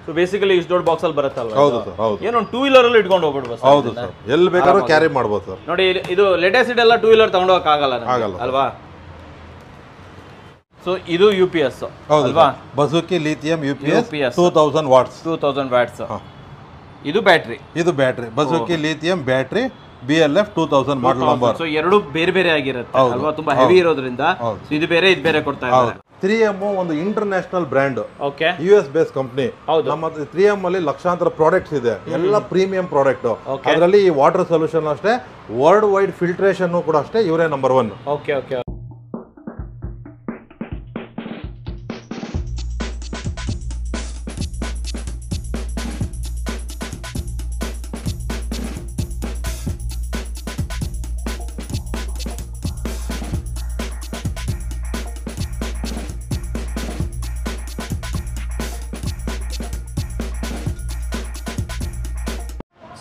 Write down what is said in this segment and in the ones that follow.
So basically ಇಷ್ಟು ದೊಡ್ಡ box ಅಲ್ಲಿ ಬರುತ್ತಲ್ಲ. ಹೌದು ಸರ್, ಹೌದು. ಏನೋ 2 ವೀಲರ್ ಅಲ್ಲಿ ಇಟ್ಕೊಂಡು ಹೋಗ್ಬಿಡ್ಬೋದು. ಹೌದು ಸರ್, ಎಲ್ಲಿ ಬೇಕಾದ್ರೂ ಕ್ಯಾರಿ ಮಾಡ್ಬೋದು ಸರ್. ನೋಡಿ ಇದು ಲೆಡ್ ಆಸಿಡ್ ಎಲ್ಲ 2 ವೀಲರ್ ತಗೊಂಡು ಹೋಗಕ್ ಆಗಲ್ಲ ಅಲ್ವಾ. ಸೊ ಇದು UPS ಅಲ್ವಾ, ಬಜುಕಿ ಲಿಥಿಯಂ UPS 2000 ವಾಟ್ಸ್. 2000 ವ್ಯಾಟ್ಸ್. ಇದು ಬ್ಯಾಟ್ರಿ, ಬಜುಕಿ ಲಿಥಿಯಂ ಬ್ಯಾಟ್ರಿ BLF 2000 ಮಾಡಲ್ ನಂಬರ್. ಸೊ ಎರಡು ಬೇರೆ ಬೇರೆ ಆಗಿರುತ್ತೆ ಅಲ್ವಾ, ತುಂಬಾ ಹೆವಿ ಇರೋದ್ರಿಂದ. ಇದು ಬೇರೆ ಇದು ಬೇರೆ ಕೊಡ್ತಾ ಇದ್ದಾರೆ. 3M ಒಂದು international brand, okay, US base company. ನಮ್ಮ 3M ಅಲ್ಲಿ ಲಕ್ಷಾಂತರ ಪ್ರಾಡಕ್ಟ್ಸ್ ಇದೆ, ಎಲ್ಲ ಪ್ರೀಮಿಯಂ ಪ್ರಾಡಕ್ಟ್. ಅದರಲ್ಲಿ ಈ ವಾಟರ್ ಸೊಲ್ಯೂಷನ್ ಅಷ್ಟೇ, ವರ್ಲ್ಡ್ ವೈಡ್ ಫಿಲ್ಟ್ರೇಷನ್ ಕೂಡ ಅಷ್ಟೇ, ಇವರೇ ನಂಬರ್ 1. Okay okay.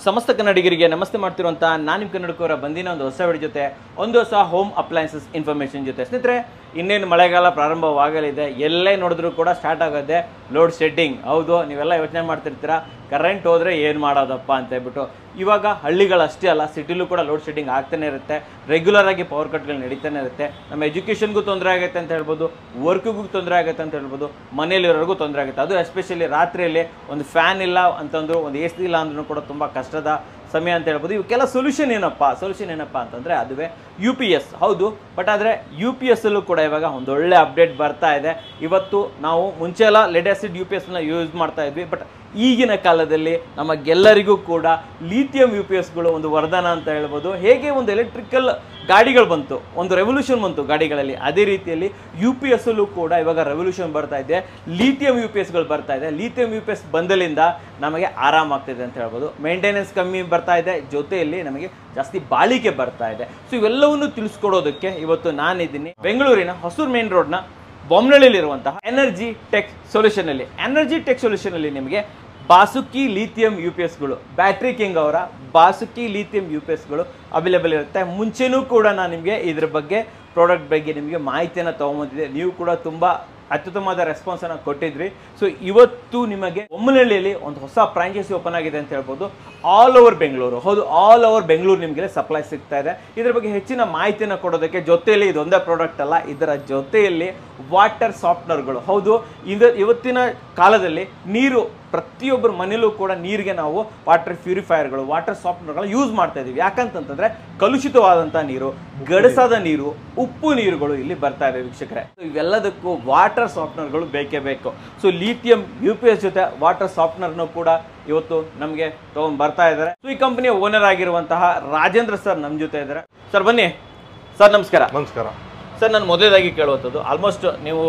ಸಮಸ್ತ ಕನ್ನಡಿಗರಿಗೆ ನಮಸ್ತೆ ಮಾಡ್ತಿರುವಂಥ ನಾನು ನಿಮ್ಮ ಕನ್ನಡಕವರ ಬಂದಿನ ಒಂದು ಹೊಸ ವಿಡಿಯೋ ಜೊತೆ, ಒಂದು ಹೊಸ ಹೋಮ್ ಅಪ್ಲಯನ್ಸಸ್ ಇನ್ಫಾರ್ಮೇಷನ್ ಜೊತೆ. ಸ್ನೇಹಿತರೆ, ಇನ್ನೇನು ಮಳೆಗಾಲ ಪ್ರಾರಂಭವಾಗಲಿದೆ, ಎಲ್ಲೇ ನೋಡಿದ್ರು ಕೂಡ ಸ್ಟಾರ್ಟ್ ಆಗೋದೆ ಲೋಡ್ ಶೆಡ್ಡಿಂಗ್. ಹೌದು, ನೀವೆಲ್ಲ ಯೋಚನೆ ಮಾಡ್ತಿರ್ತೀರಾ ಕರೆಂಟ್ ಹೋದರೆ ಏನು ಮಾಡೋದಪ್ಪ ಅಂತ ಹೇಳ್ಬಿಟ್ಟು. ಇವಾಗ ಹಳ್ಳಿಗಳಷ್ಟೇ ಅಲ್ಲ, ಸಿಟಿಲೂ ಕೂಡ ಲೋಡ್ ಶೆಡ್ಡಿಂಗ್ ಆಗ್ತಾನೆ ಇರುತ್ತೆ, ರೆಗ್ಯುಲರ್ ಆಗಿ ಪವರ್ ಕಟ್ಗಳು ನಡೀತಾನೆ ಇರುತ್ತೆ. ನಮ್ಮ ಎಜುಕೇಷನ್ಗೂ ತೊಂದರೆ ಆಗುತ್ತೆ ಅಂತ ಹೇಳ್ಬೋದು, ವರ್ಕ್ಗೂ ತೊಂದರೆ ಆಗುತ್ತೆ ಅಂತ ಹೇಳ್ಬೋದು, ಮನೇಲಿರೋರಿಗೂ ತೊಂದರೆ ಆಗುತ್ತೆ. ಅದು ಎಸ್ಪೆಷಲಿ ರಾತ್ರಿಯಲ್ಲಿ ಒಂದು ಫ್ಯಾನ್ ಇಲ್ಲ ಅಂತಂದ್ರು, ಒಂದು AC ಇಲ್ಲ ಅಂದ್ರೂ ಕೂಡ ತುಂಬ ಕಷ್ಟದ ಸಮಯ ಅಂತ ಹೇಳ್ಬೋದು. ಇವಕ್ಕೆಲ್ಲ ಸೊಲ್ಯೂಷನ್ ಏನಪ್ಪ ಅಂತಂದರೆ ಅದುವೇ UPS. ಹೌದು, ಬಟ್ ಆದರೆ UPS ಅಲ್ಲೂ ಕೂಡ ಇವಾಗ ಒಂದೊಳ್ಳೆ ಅಪ್ಡೇಟ್ ಬರ್ತಾ ಇದೆ. ಇವತ್ತು ನಾವು ಮುಂಚೆ ಎಲ್ಲ ಲೆಡ್ ಆಸಿಡ್ UPSನ ಯೂಸ್ ಮಾಡ್ತಾ ಇದ್ವಿ, ಬಟ್ ಈಗಿನ ಕಾಲದಲ್ಲಿ ನಮಗೆಲ್ಲರಿಗೂ ಕೂಡ ಲಿಥಿಯಂ UPSಗಳು ಒಂದು ವರದಾನ ಅಂತ ಹೇಳ್ಬೋದು. ಹೇಗೆ ಒಂದು ಎಲೆಕ್ಟ್ರಿಕಲ್ ಗಾಡಿಗಳು ಬಂತು, ಒಂದು ರೆವಲ್ಯೂಷನ್ ಬಂತು ಗಾಡಿಗಳಲ್ಲಿ, ಅದೇ ರೀತಿಯಲ್ಲಿ UPS ಅಲ್ಲೂ ಕೂಡ ಇವಾಗ ರೆವಲ್ಯೂಷನ್ ಬರ್ತಾ ಇದೆ, ಲಿಥಿಯಂ UPSಗಳು ಬರ್ತಾ ಇದೆ. ಲಿಥಿಯಂ UPS ಬಂದಲಿಂದ ನಮಗೆ ಆರಾಮಾಗ್ತಿದೆ ಅಂತ ಹೇಳ್ಬೋದು. ಮೇಂಟೆನೆನ್ಸ್ ಕಮ್ಮಿ ಬರ್ತಾ ಇದೆ, ಜೊತೆಯಲ್ಲಿ ನಮಗೆ ಜಾಸ್ತಿ ಬಾಳಿಕೆ ಬರ್ತಾ ಇದೆ. ಸೊ ಇವೆಲ್ಲವನ್ನು ತಿಳಿಸ್ಕೊಡೋದಕ್ಕೆ ಇವತ್ತು ನಾನಿದ್ದೀನಿ ಬೆಂಗಳೂರಿನ ಹೊಸೂರು ಮೇನ್ ರೋಡ್ನ ಬೊಮ್ಮನಹಳ್ಳಿಯಲ್ಲಿರುವಂತಹ ಎನರ್ಜಿ ಟೆಕ್ ಸೊಲ್ಯೂಷನ್ ಅಲ್ಲಿ ನಿಮಗೆ ಬಾಸುಕಿ ಲಿಥಿಯಂ UPSಗಳು, ಬ್ಯಾಟ್ರಿ ಕಿಂಗ್ ಅವರ ಬಾಸುಕಿ ಲಿಥಿಯಂ UPSಗಳು ಅವೈಲೇಬಲ್ ಇರುತ್ತೆ. ಮುಂಚೆನೂ ಕೂಡ ನಾನು ನಿಮಗೆ ಇದ್ರ ಬಗ್ಗೆ ಪ್ರಾಡಕ್ಟ್ ಬಗ್ಗೆ ನಿಮಗೆ ಮಾಹಿತಿಯನ್ನು ತೊಗೊಂಬಂದಿದ್ದೆ, ನೀವು ಕೂಡ ತುಂಬ ಅತ್ಯುತ್ತಮವಾದ ರೆಸ್ಪಾನ್ಸನ್ನು ಕೊಟ್ಟಿದ್ರಿ. ಸೊ ಇವತ್ತು ನಿಮಗೆ ಬೊಮ್ಮನಹಳ್ಳಿಯಲ್ಲಿ ಒಂದು ಹೊಸ ಫ್ರಾಂಚೈಸಿ ಓಪನ್ ಆಗಿದೆ ಅಂತ ಹೇಳ್ಬೋದು, ಆಲ್ ಓವರ್ ಬೆಂಗಳೂರು. ಹೌದು, ಆಲ್ ಓವರ್ ಬೆಂಗಳೂರು ನಿಮಗೆ ಸಪ್ಲೈ ಸಿಗ್ತಾ ಇದೆ. ಇದ್ರ ಬಗ್ಗೆ ಹೆಚ್ಚಿನ ಮಾಹಿತಿಯನ್ನು ಕೊಡೋದಕ್ಕೆ ಜೊತೆಯಲ್ಲಿ ಇದೊಂದೇ ಪ್ರಾಡಕ್ಟ್ ಅಲ್ಲ, ಇದರ ಜೊತೆಯಲ್ಲಿ ವಾಟರ್ ಸಾಫ್ಟ್ನರ್ಗಳು. ಹೌದು, ಇವತ್ತಿನ ಕಾಲದಲ್ಲಿ ನೀರು ಪ್ರತಿಯೊಬ್ಬರ ಮನೇಲೂ ಕೂಡ ನೀರಿಗೆ ನಾವು ವಾಟರ್ ಪ್ಯೂರಿಫೈಯರ್ಗಳು, ವಾಟರ್ ಸಾಫ್ಟ್ನರ್ಗಳು ಯೂಸ್ ಮಾಡ್ತಾ ಇದ್ದೀವಿ. ಯಾಕಂತಂದ್ರೆ ಕಲುಷಿತವಾದಂಥ ನೀರು, ಗಡಸಾದ ನೀರು, ಉಪ್ಪು ನೀರುಗಳು ಇಲ್ಲಿ ಬರ್ತಾ ಇವೆ ವೀಕ್ಷಕರೇ. ಇವೆಲ್ಲದಕ್ಕೂ ವಾಟರ್ ಸಾಫ್ಟ್ನರ್ಗಳು ಬೇಕೇ ಬೇಕು. ಸೊ ಲಿಥಿಯಂ UPS ಜೊತೆ ವಾಟರ್ ಸಾಫ್ಟ್ನರ್ನು ಕೂಡ ಇವತ್ತು ನಮಗೆ ತಗೊಂಡು ಬರ್ತಾ ಇದ್ದಾರೆ. ಸೊ ಈ ಕಂಪನಿಯ ಓನರ್ ಆಗಿರುವಂತಹ ರಾಜೇಂದ್ರ ಸರ್ ನಮ್ಮ ಜೊತೆ ಇದ್ದಾರೆ. ಸರ್ ಬನ್ನಿ. ಸರ್ ನಮಸ್ಕಾರ. ನಮಸ್ಕಾರ ಸರ್, ನಾನು ಮೊದಲೇದಾಗಿ ಕೇಳುವಂಥದ್ದು, ಆಲ್ಮೋಸ್ಟ್ ನೀವು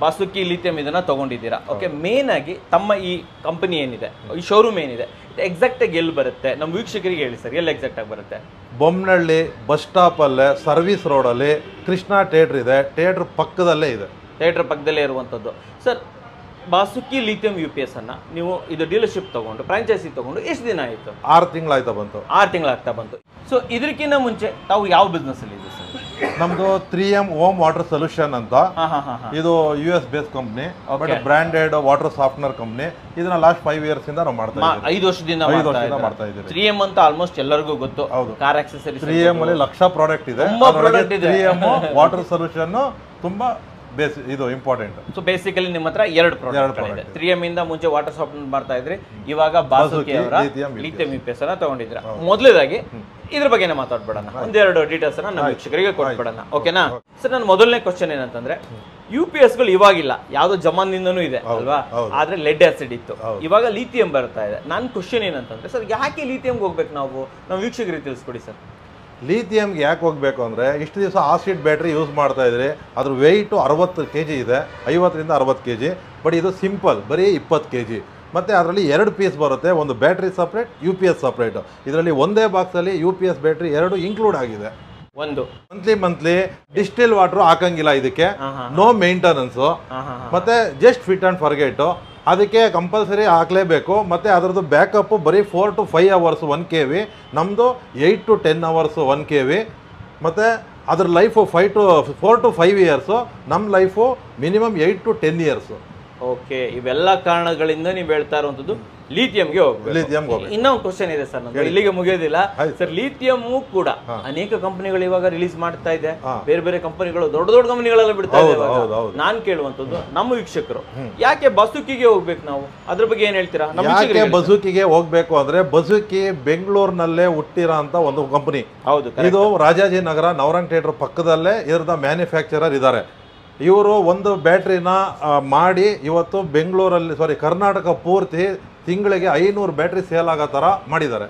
ಬಾಸುಕಿ ಲಿಥಿಯಂ ಇದನ್ನ ತಗೊಂಡಿದ್ದೀರಾ. ಓಕೆ, ಮೇನ್ ಆಗಿ ತಮ್ಮ ಈ ಕಂಪನಿ ಏನಿದೆ, ಈ ಶೋರೂಮ್ ಏನಿದೆ, ಎಕ್ಸಾಕ್ಟ್ ಆಗಿ ಎಲ್ಲಿ ಬರುತ್ತೆ ನಮ್ಮ ವೀಕ್ಷಕರಿಗೆ ಹೇಳಿ ಸರ್, ಎಲ್ಲಿ ಎಕ್ಸಾಕ್ಟ್ ಆಗಿ ಬರುತ್ತೆ? ಬೊಮ್ಮನಹಳ್ಳಿ ಬಸ್ ಸ್ಟಾಪ್ ಅಲ್ಲೇ ಸರ್ವಿಸ್ ರೋಡ್ ಅಲ್ಲಿ ಕೃಷ್ಣ ಥಿಯೇಟರ್ ಇದೆ, ಥಿಯೇಟರ್ ಪಕ್ಕದಲ್ಲೇ ಇದೆ, ಥಿಯೇಟರ್ ಪಕ್ಕದಲ್ಲೇ ಇರುವಂಥದ್ದು. ಸರ್, ಬಾಸುಕಿ ಲಿಥಿಯಂ UPS ಅನ್ನ ನೀವು ಇದು ಡೀಲರ್ಶಿಪ್ ತಗೊಂಡು ಫ್ರಾಂಚೈಸಿ ತಗೊಂಡು ಎಷ್ಟು ದಿನ ಆಯಿತು? 6 ತಿಂಗಳಾಯ್ತಾ ಬಂತು. 6 ತಿಂಗಳಾಗ್ತಾ ಬಂತು. ಸೊ ಇದಕ್ಕಿಂತ ಮುಂಚೆ ತಾವು ಯಾವ ಬಿಸ್ನೆಸ್ ಅಲ್ಲಿ ಇದೆ ಸರ್? ನಮ್ದು 3M ಹೋಮ್ ವಾಟರ್ ಸೊಲ್ಯೂಷನ್ ಅಂತ. ಇದು US base company, but branded water softener company. ಇದನ್ನ ಲಾಸ್ಟ್ 5 ಇಯರ್ಸ್ ಇಂದ ನಾವು ಮಾಡ್ತಾ ಇದ್ದೀವಿ. 5 ವರ್ಷದಿಂದ ಮಾಡ್ತಾ ಇದ್ದೀವಿ. 3M ಅಂತ ಆಲ್ಮೋಸ್ಟ್ ಎಲ್ಲರಿಗೂ ಗೊತ್ತು. ಕಾರ್ ಆಕ್ಸೆಸರೀಸ್ 3M ಅಲ್ಲಿ ಲಕ್ಷ ಪ್ರಾಡಕ್ಟ್ ಇದೆ. 3M ವಾಟರ್ ಸೊಲ್ಯೂಷನ್ ತುಂಬಾ ಬೇಸ್ ಇದು ಇಂಪಾರ್ಟೆಂಟ್. ಸೊ ಬೇಸಿಕಲಿ ನಿಮ್ಮ ಹತ್ರ 2 ಪ್ರಾಡಕ್ಟ್ ಇದೆ. 3M ಇಂದ ಮುಂಚೆ ವಾಟರ್ ಸಾಫ್ಟ್ನರ್ ಮಾಡ್ತಾ ಇದ್ರಿ, ಇವಾಗ ಬಾಸುಕಿ ಅವರ ಲಿಥಿಯಂ UPS ಅನ್ನ ತಗೊಂಡಿದ್ರ. ಮೊದಲೇದಾಗಿ ಇದ್ರ ಬಗ್ಗೆ ಮಾತಾಡ್ಬಿಡೋಣ, ಒಂದೆರಡು ಡೀಟೇಲ್ಸ್ ಅನ್ನ ನಮ್ಮ ವೀಕ್ಷಕರಿಗೆ ಕೊಟ್ಬಿಡೋಣ, ಓಕೆನಾ? ಸರ್, ನನ್ನ ಮೊದಲನೇ ಕ್ವಶನ್ ಏನಂತಂದ್ರೆ, UPSಗಳು ಇವಾಗಿಲ್ಲ, ಯಾವ್ದೋ ಜಮಾನಿಂದನೂ ಇದೆ ಅಲ್ವಾ, ಆದ್ರೆ ಲೆಡ್ ಆಸಿಡ್ ಇತ್ತು, ಇವಾಗ ಲಿಥಿಯಂ ಬರ್ತಾ ಇದೆ. ನನ್ನ ಕ್ವಶನ್ ಏನಂತಂದ್ರೆ, ಸರ್ ಯಾಕೆ ಲಿಥಿಯಂಗೆ ಹೋಗ್ಬೇಕು ನಾವು? ನಮ್ಮ ವೀಕ್ಷಕರಿಗೆ ತಿಳಿಸ್ಕೊಡಿ ಸರ್. ಲಿಥಿಯಂಗೆ ಯಾಕೆ ಹೋಗಬೇಕು ಅಂದರೆ, ಇಷ್ಟು ದಿವಸ ಆಸಿಡ್ ಬ್ಯಾಟ್ರಿ ಯೂಸ್ ಮಾಡ್ತಾ ಇದ್ರಿ, ಅದ್ರ ವೆಯ್ಟು 60 kg ಇದೆ, 50ರಿಂದ 60 kg. ಬಟ್ ಇದು ಸಿಂಪಲ್, ಬರೀ 20 kg. ಮತ್ತು ಅದರಲ್ಲಿ 2 ಪೀಸ್ ಬರುತ್ತೆ, ಒಂದು ಬ್ಯಾಟ್ರಿ ಸಪ್ರೇಟ್, UPS ಸಪ್ರೇಟ್. ಇದರಲ್ಲಿ ಒಂದೇ ಬಾಕ್ಸಲ್ಲಿ UPS ಬ್ಯಾಟ್ರಿ 2 ಇನ್ಕ್ಲೂಡ್ ಆಗಿದೆ. ಒಂದು ಮಂತ್ಲಿ ಡಿಸ್ಟಿಲ್ ವಾಟರ್ ಹಾಕಂಗಿಲ್ಲ ಇದಕ್ಕೆ, ನೋ ಮೇಂಟೆನೆನ್ಸ್, ಮತ್ತೆ ಜಸ್ಟ್ ಫಿಟ್ ಅಂಡ್ ಫರ್ಗೆಟ್. ಅದಕ್ಕೆ ಕಂಪಲ್ಸರಿ ಹಾಕಲೇಬೇಕು. ಮತ್ತು ಅದರದ್ದು ಬ್ಯಾಕಪ್ಪು ಬರೀ 4 to 5 hours 1 kV, ನಮ್ಮದು 8 to 10 hours 1 kV. ಮತ್ತು ಅದ್ರ ಲೈಫು 4 to 5 years, ನಮ್ಮ life minimum 8 to 10 years. Okay, ಇವೆಲ್ಲ ಕಾರಣಗಳಿಂದ ನೀವು ಹೇಳ್ತಾ ಇರುವಂತದ್ದು ಲಿಥಿಯಂಗೆ ಹೋಗ್ಬೇಕು. ಇನ್ನೊಂದು ಕ್ವಶನ್ ಇದೆ ಸರ್, ನಮ್ಗೆ ಇಲ್ಲಿಗೆ ಮುಗಿಯೋದಿಲ್ಲ ಸರ್. ಲಿಥಿಯಂ ಕೂಡ ಅನೇಕ ಕಂಪನಿಗಳು ಇವಾಗ ರಿಲೀಸ್ ಮಾಡ್ತಾ ಇದೆ, ಬೇರೆ ಬೇರೆ ಕಂಪನಿಗಳು ದೊಡ್ಡ ದೊಡ್ಡ ಕಂಪನಿಗಳೆಲ್ಲ ಬಿಡ್ತಾ ಇದೆ. ನಾನ್ ಕೇಳುವಂತದ್ದು ನಮ್ಮ ವೀಕ್ಷಕರು ಯಾಕೆ ಬಸುಕಿಗೆ ಹೋಗ್ಬೇಕು ನಾವು, ಅದ್ರ ಬಗ್ಗೆ ಏನ್ ಹೇಳ್ತೀರಾ? ಯಾಕೆ ಬಸುಕಿಗೆ ಹೋಗ್ಬೇಕು ಅಂದ್ರೆ, ಬಸುಕಿ ಬೆಂಗಳೂರಿನಲ್ಲೇ ಹುಟ್ಟಿರೋ ಅಂತ ಒಂದು ಕಂಪನಿ. ಹೌದು, ಇದು ರಾಜಾಜಿನಗರ ನವರಂಗ್ ಥಿಯೇಟರ್ ಪಕ್ಕದಲ್ಲೇ ಇರದ ಮ್ಯಾನುಫ್ಯಾಕ್ಚರರ್ ಇದ್ದಾರೆ. ಇವರು ಒಂದು ಬ್ಯಾಟ್ರಿನ ಮಾಡಿ ಇವತ್ತು ಬೆಂಗಳೂರಲ್ಲಿ ಕರ್ನಾಟಕ ಪೂರ್ತಿ ತಿಂಗಳಿಗೆ 500 ಬ್ಯಾಟ್ರಿ ಸೇಲ್ ಆಗೋ ಥರ ಮಾಡಿದ್ದಾರೆ.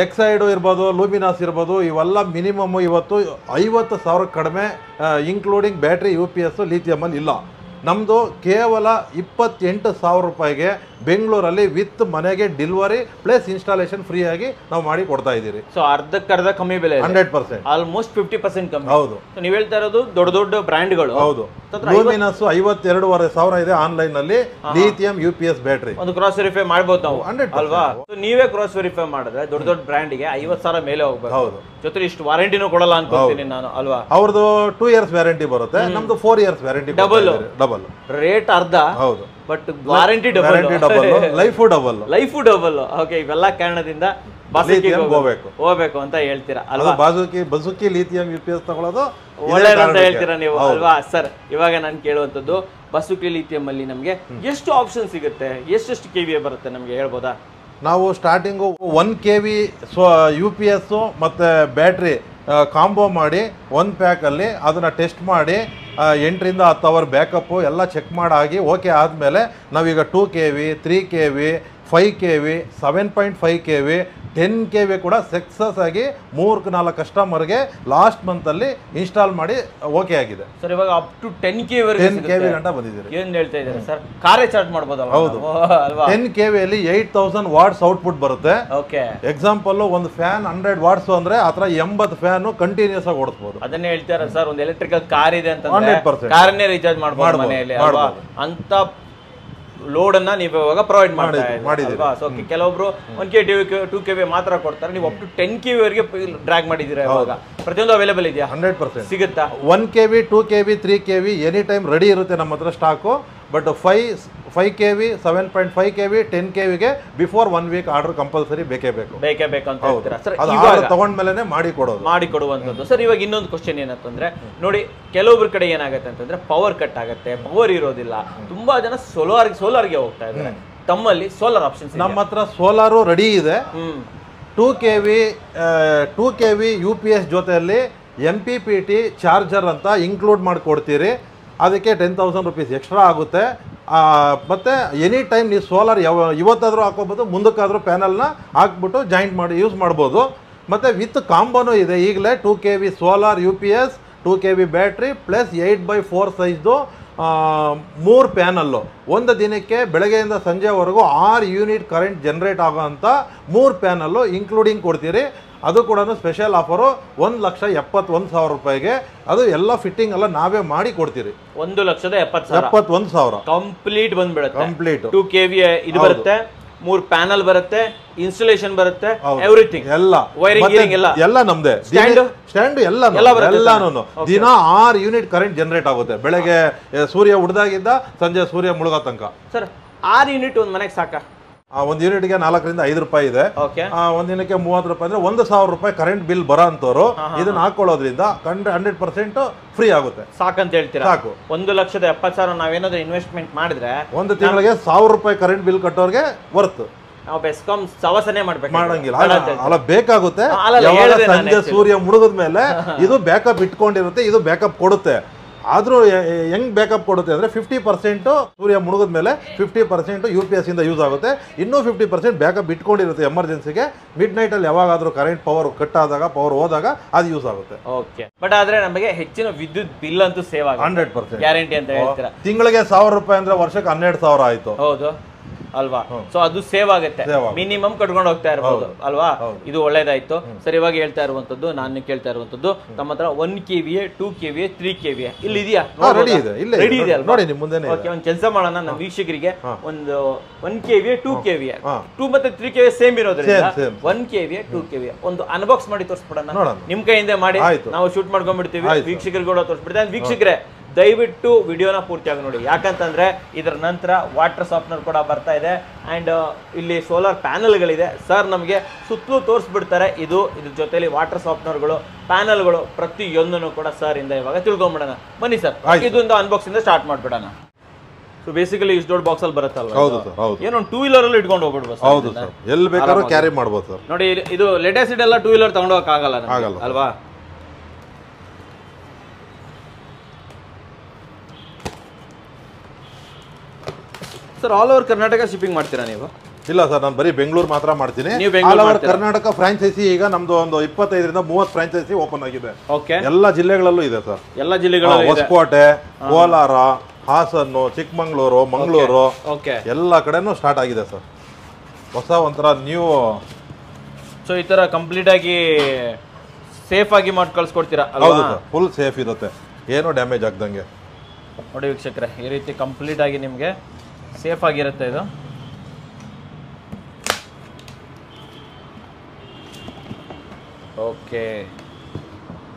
ಎಕ್ಸೈಡ್ ಇರ್ಬೋದು, ಲೂಮಿನಾಸ್ ಇರ್ಬೋದು, ಇವೆಲ್ಲ ಮಿನಿಮಮ್ ಇವತ್ತು 50,000 ಕಡಿಮೆ ಇನ್ಕ್ಲೂಡಿಂಗ್ ಬ್ಯಾಟ್ರಿ UPS ಲಿಥಿಯಮಲ್ಲಿ ಇಲ್ಲ. ನಮ್ಮದು ಕೇವಲ 28,000 ರೂಪಾಯಿಗೆ ಬೆಂಗಳೂರಲ್ಲಿ ವಿತ್ ಮನೆಗೆ ಡೆಲಿವರಿ ಪ್ಲಸ್ ಇನ್ಸ್ಟಾಲೇಷನ್ ಫ್ರೀ ಆಗಿ ನಾವು ಮಾಡಿ ಕೊಡ್ತಾ ಇದ್ದೀರಿ. ಸೊ ಅರ್ಧಕ್ಕರ್ಧ ಕಮ್ಮಿ ಬೆಲೆ, 100%, ಆಲ್ಮೋಸ್ಟ್ 50% ಕಮ್ಮಿ. ಹೌದು, ನೀವು ಹೇಳ್ತಾ ಇರೋದು ದೊಡ್ಡ ದೊಡ್ಡ ಬ್ರ್ಯಾಂಡ್ಗಳು. ಹೌದು, ಲೂಮಿನಸ್ 52,500 ಇದೆ ಆನ್ಲೈನ್ ನಲ್ಲಿ. ಲಿಥಿಯಂ UPS ಬ್ಯಾಟ್ರಿ ಒಂದು ಕ್ರಾಸ್ ವೆರಿಫೈ ಮಾಡಬಹುದು ನಾವು, ಅಲ್ವಾ? ನೀವೇ ಕ್ರಾಸ್ ವೆರಿಫೈ ಮಾಡಿದ್ರೆ ದೊಡ್ಡ ದೊಡ್ಡ ಬ್ರ್ಯಾಂಡ್ ಗೆ 50,000 ಮೇಲೆ ಹೋಗ್ಬೇಕು. ಹೌದು, ಜೊತೆ ಇಷ್ಟು ವಾರಂಟಿನೂ ಕೊಡಲ್ಲ ಅನ್ಕೋತೀನಿ ನಾನು, ಅಲ್ವಾ? ಅವ್ರದ್ದು 2 years ವ್ಯಾರಂಟಿ ಬರುತ್ತೆ, ನಮ್ದು 4 years ವ್ಯಾರಂಟಿ. ಡಬಲ್ ರೇಟ್ ಅರ್ಧ, ಹೌದು, but warranty double, life double. Okay, ಇವೆಲ್ಲ ಕಾರಣದಿಂದ ಹೋಗ್ಬೇಕು ಅಂತ ಹೇಳ್ತೀರಾ, ಅಲ್ವಾ? ಬಸುಕಿ ಲಿಥಿಯಂ UPS ತಗೊಳ್ಳೋದು ಒಳ್ಳೇದಂತ ಹೇಳ್ತೀರಾ ನೀವು, ಅಲ್ವಾ ಸರ್? ಇವಾಗ ನಾನು ಕೇಳುವಂತದ್ದು, ಬಸುಕಿ ಲಿಥಿಯಂ ಅಲ್ಲಿ ನಮ್ಗೆ ಎಷ್ಟು ಆಪ್ಷನ್ ಸಿಗುತ್ತೆ, ಎಷ್ಟು KVA ಬರುತ್ತೆ ನಮ್ಗೆ ಹೇಳ್ಬೋದಾ? ನಾವು ಸ್ಟಾರ್ಟಿಂಗು 1 kV UPS ಮತ್ತೆ ಬ್ಯಾಟ್ರಿ ಕಾಂಬೋ ಮಾಡಿ ಒಂದು ಪ್ಯಾಕಲ್ಲಿ ಅದನ್ನು ಟೆಸ್ಟ್ ಮಾಡಿ 8 ರಿಂದ 10 ಅವರ್ ಬ್ಯಾಕಪ್ಪು ಎಲ್ಲ ಚೆಕ್ ಮಾಡಿ ಓಕೆ ಆದಮೇಲೆ ನಾವೀಗ 2 kV, 3 kV, 5 kV, 7.5 kV, 10 kV ಕೂಡ ಸಕ್ಸಸ್ ಆಗಿ 3-4 ಕಸ್ಟಮರ್ಗೆ ಲಾಸ್ಟ್ ಮಂತಲ್ಲಿ ಇನ್ಸ್ಟಾಲ್ ಮಾಡಿ ಓಕೆ ಆಗಿದೆ ಸರ್. ಇವಾಗ ಅಪ್ ಟು 10 kV ಗಂಟ ಬಂದಿದ್ದೀರಿ. ಏನು ಹೇಳ್ತಾ ಇದ್ದೀರಾ ಸರ್? ಕಾರೇ ಚಾರ್ಜ್ ಮಾಡ್ಬೋದಾ? ಹೌದು, 10 kV ಅಲ್ಲಿ 8000 ವಾಟ್ಸ್ ಔಟ್ಪುಟ್ ಬರುತ್ತೆ. ಓಕೆ, ಎಕ್ಸಾಂಪಲ್ ಒಂದು ಫ್ಯಾನ್ 100 ವಾಟ್ಸ್ ಅಂದ್ರೆ ಆತರ 80 ಫ್ಯಾನ್ ಕಂಟಿನ್ಯೂಸ್ ಆಗಿ ಓಡಿಸಬಹುದು. ಅದನ್ನೇ ಹೇಳ್ತಾರ ಸರ್, ಒಂದು ಎಲೆಕ್ಟ್ರಿಕಲ್ ಕಾರ್ ಇದೆ ಅಂತ ಕಾರನ್ನೇ ರೀಚಾರ್ಜ್ ಮಾಡಬಹುದು ಮನೆಯಲ್ಲಿ, ಅಲ್ವಾ? ಅಂತ ಲೋಡ್ ಅನ್ನ ನೀವು ಇವಾಗ ಪ್ರೊವೈಡ್ ಮಾಡ್ತಾ. ಕೆಲವೊಬ್ರು 1 kV 2 kV ಮಾತ್ರ ಕೊಡ್ತಾರೆ, ನೀವು ಅಪ್ ಟು 10 kV ವರೆಗೆ ಡ್ರ್ಯಾಗ್ ಮಾಡಿದೀರಾ. ಇವಾಗ ಪ್ರತಿಯೊಂದು ಅವೈಲೇಬಲ್ ಇದೆಯಾ? 100% ಸಿಗುತ್ತಾ? 1 kV, 2 kV, 3 kV any time ready ಇರುತ್ತೆ ನಮ್ಮ ಹತ್ರ ಸ್ಟಾಕು. ಬಟ್ 5 kV, 7.5 kV, 10 kVಗೆ ಬಿಫೋರ್ 1 ವೀಕ್ ಆರ್ಡರ್ ಕಂಪಲ್ಸರಿ ಬೇಕೇ ಬೇಕು ಅಂತ ಹೇಳ್ತೀರಾ ಸರ್? ತಗೊಂಡ್ಮೇಲೆ ಮಾಡಿಕೊಡುವಂಥದ್ದು ಸರ್. ಇವಾಗ ಇನ್ನೊಂದು ಕ್ವಶನ್ ಏನಂತಂದ್ರೆ, ನೋಡಿ ಕೆಲವೊಬ್ರ ಕಡೆ ಏನಾಗುತ್ತೆ ಅಂತಂದ್ರೆ ಪವರ್ ಕಟ್ ಆಗುತ್ತೆ, ಪವರ್ ಇರೋದಿಲ್ಲ. ತುಂಬಾ ಜನ ಸೋಲಾರ್ಗೆ ಹೋಗ್ತಾ ಇದ್ದಾರೆ. ತಮ್ಮಲ್ಲಿ ಸೋಲಾರ್ ಆಪ್ಷನ್ಸ್? ನಮ್ಮ ಹತ್ರ ಸೋಲಾರು ರೆಡಿ ಇದೆ. 2 kV UPS ಜೊತೆಯಲ್ಲಿ MPPT ಚಾರ್ಜರ್ ಅಂತ ಇನ್ಕ್ಲೂಡ್ ಮಾಡಿಕೊಡ್ತೀರಿ. ಅದಕ್ಕೆ 10,000 ರೂಪೀಸ್ ಎಕ್ಸ್ಟ್ರಾ ಆಗುತ್ತೆ. ಮತ್ತು ಎನಿ ಟೈಮ್ ನೀವು ಸೋಲಾರ್ ಇವತ್ತಾದರೂ ಹಾಕೋಬೋದು, ಮುಂದಕ್ಕಾದರೂ ಪ್ಯಾನಲ್ನ ಹಾಕ್ಬಿಟ್ಟು ಜಾಯಿಂಟ್ ಮಾಡಿ ಯೂಸ್ ಮಾಡ್ಬೋದು. ಮತ್ತು ವಿತ್ ಕಾಂಬೋನೂ ಇದೆ ಈಗಲೇ. 2 kV solar UPS, 2 kV battery plus 8x4 ಸೈಜ್ದು 3 panel. ಒಂದು ದಿನಕ್ಕೆ ಬೆಳಗ್ಗೆಯಿಂದ ಸಂಜೆವರೆಗೂ 6 ಯೂನಿಟ್ ಕರೆಂಟ್ ಜನರೇಟ್ ಆಗೋ ಅಂಥ 3 ಪ್ಯಾನಲ್ಲು ಇನ್ಕ್ಲೂಡಿಂಗ್ ಕೊಡ್ತೀರಿ. ಅದು ಕೂಡ ಸ್ಪೆಷಲ್ ಆಫರು 1,71,000 ರೂಪಾಯಿಗೆ. ಅದು ಎಲ್ಲ ಫಿಟ್ಟಿಂಗ್ ಎಲ್ಲ ನಾವೇ ಮಾಡಿ ಕೊಡ್ತೀರಿ. 1,71,000 ಕಂಪ್ಲೀಟ್ ಬಂದ್ಬಿಡುತ್ತೆ. ಕಂಪ್ಲೀಟ್ 2 kV ಇದು ಬರುತ್ತೆ, 3 ಪ್ಯಾನಲ್ ಬರುತ್ತೆ, ಇನ್ಸ್ಟಾಲೇಷನ್ ಬರುತ್ತೆ, ಎವ್ರಿಥಿಂಗ್ ಎಲ್ಲ ವೈರಿಂಗ್ ಎಲ್ಲ ನಮ್ದೇ. ಸ್ಟ್ಯಾಂಡ್ ಎಲ್ಲಾನು ದಿನ 6 ಯೂನಿಟ್ ಕರೆಂಟ್ ಜನರೇಟ್ ಆಗುತ್ತೆ. ಬೆಳಗ್ಗೆ ಸೂರ್ಯ ಹುಡ್ದಾಗಿದ್ದ ಸಂಜೆ ಸೂರ್ಯ ಮುಳುಗೋ ತನಕ. ಸರ್ 6 ಯೂನಿಟ್ ಒಂದು ಮನೆಗೆ ಸಾಕಾ? ಒಂದು ಯೂನಿಟ್ಗೆ 4 ರಿಂದ 5 ರೂಪಾಯಿ ಇದೆ. ಒಂದ್ ದಿನಕ್ಕೆ 30 ರೂಪಾಯಿ ಅಂದ್ರೆ 1,000 ರೂಪಾಯಿ ಕರೆಂಟ್ ಬಿಲ್ ಬರೋ ಅಂತವ್ರು ಇದನ್ನ ಹಾಕೊಳ್ಳೋದ್ರಿಂದ 100% ಫ್ರೀ ಆಗುತ್ತೆ. ಸಾಕಂತ ಹೇಳ್ತೀರಾ? ಸಾಕು. 1,70,000 ನಾವೇನಾದ್ರೂ ಇನ್ವೆಸ್ಟ್ಮೆಂಟ್ ಮಾಡಿದ್ರೆ ಒಂದು ತಿಂಗಳಿಗೆ 1,000 ರೂಪಾಯಿ ಕರೆಂಟ್ ಬಿಲ್ ಕಟ್ಟೋರ್ಗೆ ವರ್ತ್. ನಾವು ಬೆಸ್ಕಾಂ ಸವಸನೆ ಮಾಡಂಗಿಲ್ಲ, ಅಲ್ಲ ಬೇಕಾಗುತ್ತೆ. ಸಂಜೆ ಸೂರ್ಯ ಮುಳುಗದ ಮೇಲೆ ಇದು ಬ್ಯಾಕಪ್ ಇಟ್ಕೊಂಡಿರುತ್ತೆ, ಇದು ಬ್ಯಾಕಪ್ ಕೊಡುತ್ತೆ. ಆದ್ರೂ ಹೆಂಗ್ ಬ್ಯಾಕಪ್ ಕೊಡುತ್ತೆ ಅಂದ್ರೆ 50% ಸೂರ್ಯ ಮುಳುಗದ ಮೇಲೆ 50% UPS ಇಂದ ಯೂಸ್ ಆಗುತ್ತೆ. ಇನ್ನೂ 50% ಬ್ಯಾಕಪ್ ಇಟ್ಕೊಂಡಿರುತ್ತೆ ಎಮರ್ಜೆನ್ಸಿಗೆ. ಮಿಡ್ ನೈಟ್ ಅಲ್ಲಿ ಯಾವಾಗಾದ್ರೂ ಕರೆಂಟ್ ಪವರ್ ಕಟ್ ಆದಾಗ, ಪವರ್ ಹೋದಾಗ ಅದು ಯೂಸ್ ಆಗುತ್ತೆ. ಓಕೆ, ಬಟ್ ಆದ್ರೆ ನಮಗೆ ಹೆಚ್ಚಿನ ವಿದ್ಯುತ್ ಬಿಲ್ ಅಂತೂ ಸೇವ್ ಆಗುತ್ತೆ 100% ಗ್ಯಾರಂಟಿ ಅಂತ ಹೇಳ್ತೀರಾ? ತಿಂಗಳಿಗೆ 1,000 ರೂಪಾಯಿ ಅಂದ್ರೆ ವರ್ಷಕ್ಕೆ 12,000 ಆಯ್ತು. ಹೌದು ಅಲ್ವಾ? ಸೊ ಅದು ಸೇವ್ ಆಗುತ್ತೆ, ಮಿನಿಮಮ್ ಕಟ್ಕೊಂಡು ಹೋಗ್ತಾ ಇರಬಹುದು ಅಲ್ವಾ? ಇದು ಒಳ್ಳೇದಾಯ್ತು ಸರ್. ಇವಾಗ ಹೇಳ್ತಾ ಇರುವಂತದ್ದು, ನಾನು ಕೇಳ್ತಾ ಇರುವಂತದ್ದು, ತಮ್ಮ ಹತ್ರ 1 kVA, 2 kVA, 3 kVA ಇಲ್ಲಿ ಇದೆಯಾ? ರೆಡಿ ಇದೆ ಅಲ್ವಾ? ಒಂದು ಕೆಲಸ ಮಾಡೋಣ, ನಮ್ಮ ವೀಕ್ಷಕರಿಗೆ ಒಂದು 1 kVA, 2 kVA, 2 ಮತ್ತೆ 3 kVA ಸೇಮ್ ಇರೋದ್ರಿಂದ 1 kVA, 2 kVA ಒಂದು ಅನ್ಬಾಕ್ಸ್ ಮಾಡಿ ತೋರಿಸ್ಬಿಡೋಣ. ನಿಮ್ ಕೈಯಿಂದ ಮಾಡಿ ನಾವು ಶೂಟ್ ಮಾಡ್ಕೊಂಡ್ಬಿಡ್ತೀವಿ, ವೀಕ್ಷಕರಿಗೆ ಕೂಡ ತೋರಿಸ್ಬಿಡ್ತೀವಿ. ವೀಕ್ಷಕರೇ ದಯವಿಟ್ಟು ವಿಡಿಯೋನ ಪೂರ್ತಿಯಾಗಿ ನೋಡಿ. ಯಾಕಂತಂದ್ರೆ ಇದರ ನಂತರ ವಾಟರ್ ಸಾಫ್ಟ್ನರ್ ಕೂಡ ಬರ್ತಾ ಇದೆ ಆ್ಯಂಡ್ ಇಲ್ಲಿ ಸೋಲಾರ್ ಪ್ಯಾನಲ್ಗಳಿದೆ. ಸರ್ ನಮಗೆ ಸುತ್ತಲೂ ತೋರಿಸ್ಬಿಡ್ತಾರೆ. ಇದ್ರ ಜೊತೆಲಿ ವಾಟರ್ ಸಾಫ್ಟ್ನರ್ಗಳು, ಪ್ಯಾನಲ್ಗಳು ಪ್ರತಿಯೊಂದನ್ನು ಕೂಡ ಸರ್ ಇಂದ ಇವಾಗ ತಿಳ್ಕೊಂಬಿಡೋಣ. ಬನ್ನಿ ಸರ್, ಇದೊಂದು ಅನ್ಬಾಕ್ಸಿಂದ ಸ್ಟಾರ್ಟ್ ಮಾಡ್ಬಿಡೋಣ. ಸೊ ಬೇಸಿಕಲಿ ಇಷ್ಟು ದೊಡ್ಡ ಬಾಕ್ಸ್ ಅಲ್ಲಿ ಬರುತ್ತಲ್ವಾ? ಹೌದು ಸರ್, ಹೌದು. ಏನೋ 2 ವೀಲರ್ ಅಲ್ಲಿ ಇಟ್ಕೊಂಡು ಹೋಗ್ಬಿಡ್ಬೋದು. ಹೌದು ಸರ್, ಎಲ್ಲಿ ಬೇಕಾದ್ರೂ ಕ್ಯಾರಿ ಮಾಡ್ಬೋದು ಸರ್. ನೋಡಿ, ಇದು ಲೆಟೆಸ್ಟ್ ಎಲ್ಲ 2 ವೀಲರ್ ತಗೊಂಡು ಹೋಗಕ್ ಆಗಲ್ಲ ಅಲ್ವಾ? Sir all over Karnataka shipping ಮಾಡ್ತೀರಾ ನೀವು? ಇಲ್ಲ ಸರ್, ನಾನು ಬರೀ ಬೆಂಗಳೂರು ಮಾತ್ರ ಮಾಡ್ತೀನಿ. ಆಲ್ ಓವರ್ ಕರ್ನಾಟಕ ಫ್ರಾಂಚೈಸಿ ಈಗ ನಮ್ದು ಒಂದು 25ರಿಂದ 30 ಫ್ರಾಂಚೈಸಿ ಓಪನ್ ಆಗಿದೆ. ಓಕೆ, ಎಲ್ಲ ಜಿಲ್ಲೆಗಳಲ್ಲೂ ಇದೆ ಸರ್. ಎಲ್ಲ ಜಿಲ್ಲೆಗಳಲ್ಲೂ ಇದೆ. ಹೊಸಕೋಟೆ, ಕೋಲಾರ, ಹಾಸನ್ನು, ಚಿಕ್ಕಮಂಗ್ಳೂರು, ಮಂಗಳೂರು, ಎಲ್ಲ ಕಡೆನೂ ಸ್ಟಾರ್ಟ್ ಆಗಿದೆ ಸರ್. ಹೊಸ ಒಂಥರ ನ್ಯೂ. ಸೊ ಈ ತರ ಕಂಪ್ಲೀಟ್ ಆಗಿ ಸೇಫ್ ಆಗಿ ಮಾಡಿ ಕಳ್ಸಿಕೊಡ್ತೀರಾ? ಹೌದು ಸರ್, ಫುಲ್ ಸೇಫ್ ಇರುತ್ತೆ, ಏನು ಡ್ಯಾಮೇಜ್ ಆಗ್ದಂಗೆ. ನೋಡಿ ವೀಕ್ಷಕರೇ, ಈ ರೀತಿ ಕಂಪ್ಲೀಟ್ ಆಗಿ ನಿಮಗೆ ಸೇಫ್ ಆಗಿರುತ್ತೆ ಇದು. ಓಕೆ,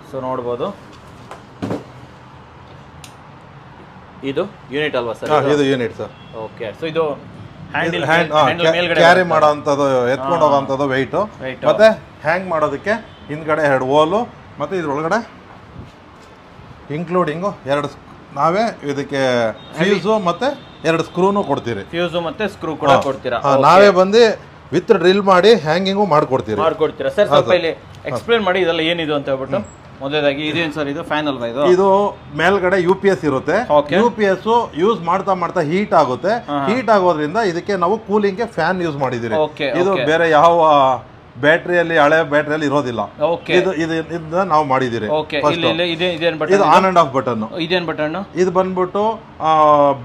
ಸೊ ನೋಡ್ಬೋದು, ಇದು ಯೂನಿಟ್ ಅಲ್ವಾ ಸರ್? ಇದು ಯೂನಿಟ್ ಸರ್. ಓಕೆ, ಸೊ ಇದು ಕ್ಯಾರಿ ಮಾಡೋಂಥದ್ದು, ಎತ್ಕೊಂಡು ಹೋಗೋಂಥದ್ದು ವೆಯ್ಟು, ಮತ್ತೆ ಹ್ಯಾಂಗ್ ಮಾಡೋದಕ್ಕೆ ಹಿಂದ್ಗಡೆ 2 ಹೋಲು, ಮತ್ತೆ ಇದ್ರೊಳಗಡೆ ಇನ್ಕ್ಲೂಡಿಂಗು 2 ನಾವೇ ಇದಕ್ಕೆ ಫ್ಯೂಸು ಮತ್ತೆ 2 ಸ್ಕ್ರೂನು ಕೊಡ್ತೀರಿ. ಫ್ಯೂಸು ಮತ್ತೆ ಸ್ಕ್ರೂ ಕೂಡ ಕೊಡ್ತೀರಾ? ನಾವೇ ಬಂದು ವಿತ್ ಡ್ರಿಲ್ ಮಾಡಿ ಹ್ಯಾಂಗಿಂಗು ಮಾಡ್ಕೊಡ್ತೀರಾ ಸರ್? ಸ್ವಲ್ಪ ಇಲ್ಲಿ ಎಕ್ಸ್ಪ್ಲೇನ್ ಮಾಡಿ ಇದೆಲ್ಲ ಏನಿದು ಅಂತ ಹೇಳ್ಬಿಟ್ಟು. ಮೊದಲಾಗಿ ಇದೇನು ಸರ್, ಇದು ಫ್ಯಾನ್ ಅಲ್ವಾ? ಇದು ಮೇಲ್ಗಡೆ UPS ಇರುತ್ತೆ. UPS ಯೂಸ್ ಮಾಡ್ತಾ ಹೀಟ್ ಆಗುತ್ತೆ. ಹೀಟ್ ಆಗೋದ್ರಿಂದ ಇದಕ್ಕೆ ನಾವು ಕೂಲಿಂಗ್ಗೆ ಫ್ಯಾನ್ ಯೂಸ್ ಮಾಡಿದಿರಿ. ಇದು ಬೇರೆ ಯಾವ ಬ್ಯಾಟ್ರಿಯಲ್ಲಿ, ಹಳೆ ಬ್ಯಾಟ್ರಿಯಲ್ಲಿ ಇರೋದಿಲ್ಲ. ಇದು ನಾವು ಮಾಡಿದಿರಿ. ಇದು ಆನ್ ಅಂಡ್ ಆಫ್ ಬಟನ್. ಇದೇನ್ ಬಟನ್? ಇದು ಬಂದ್ಬಿಟ್ಟು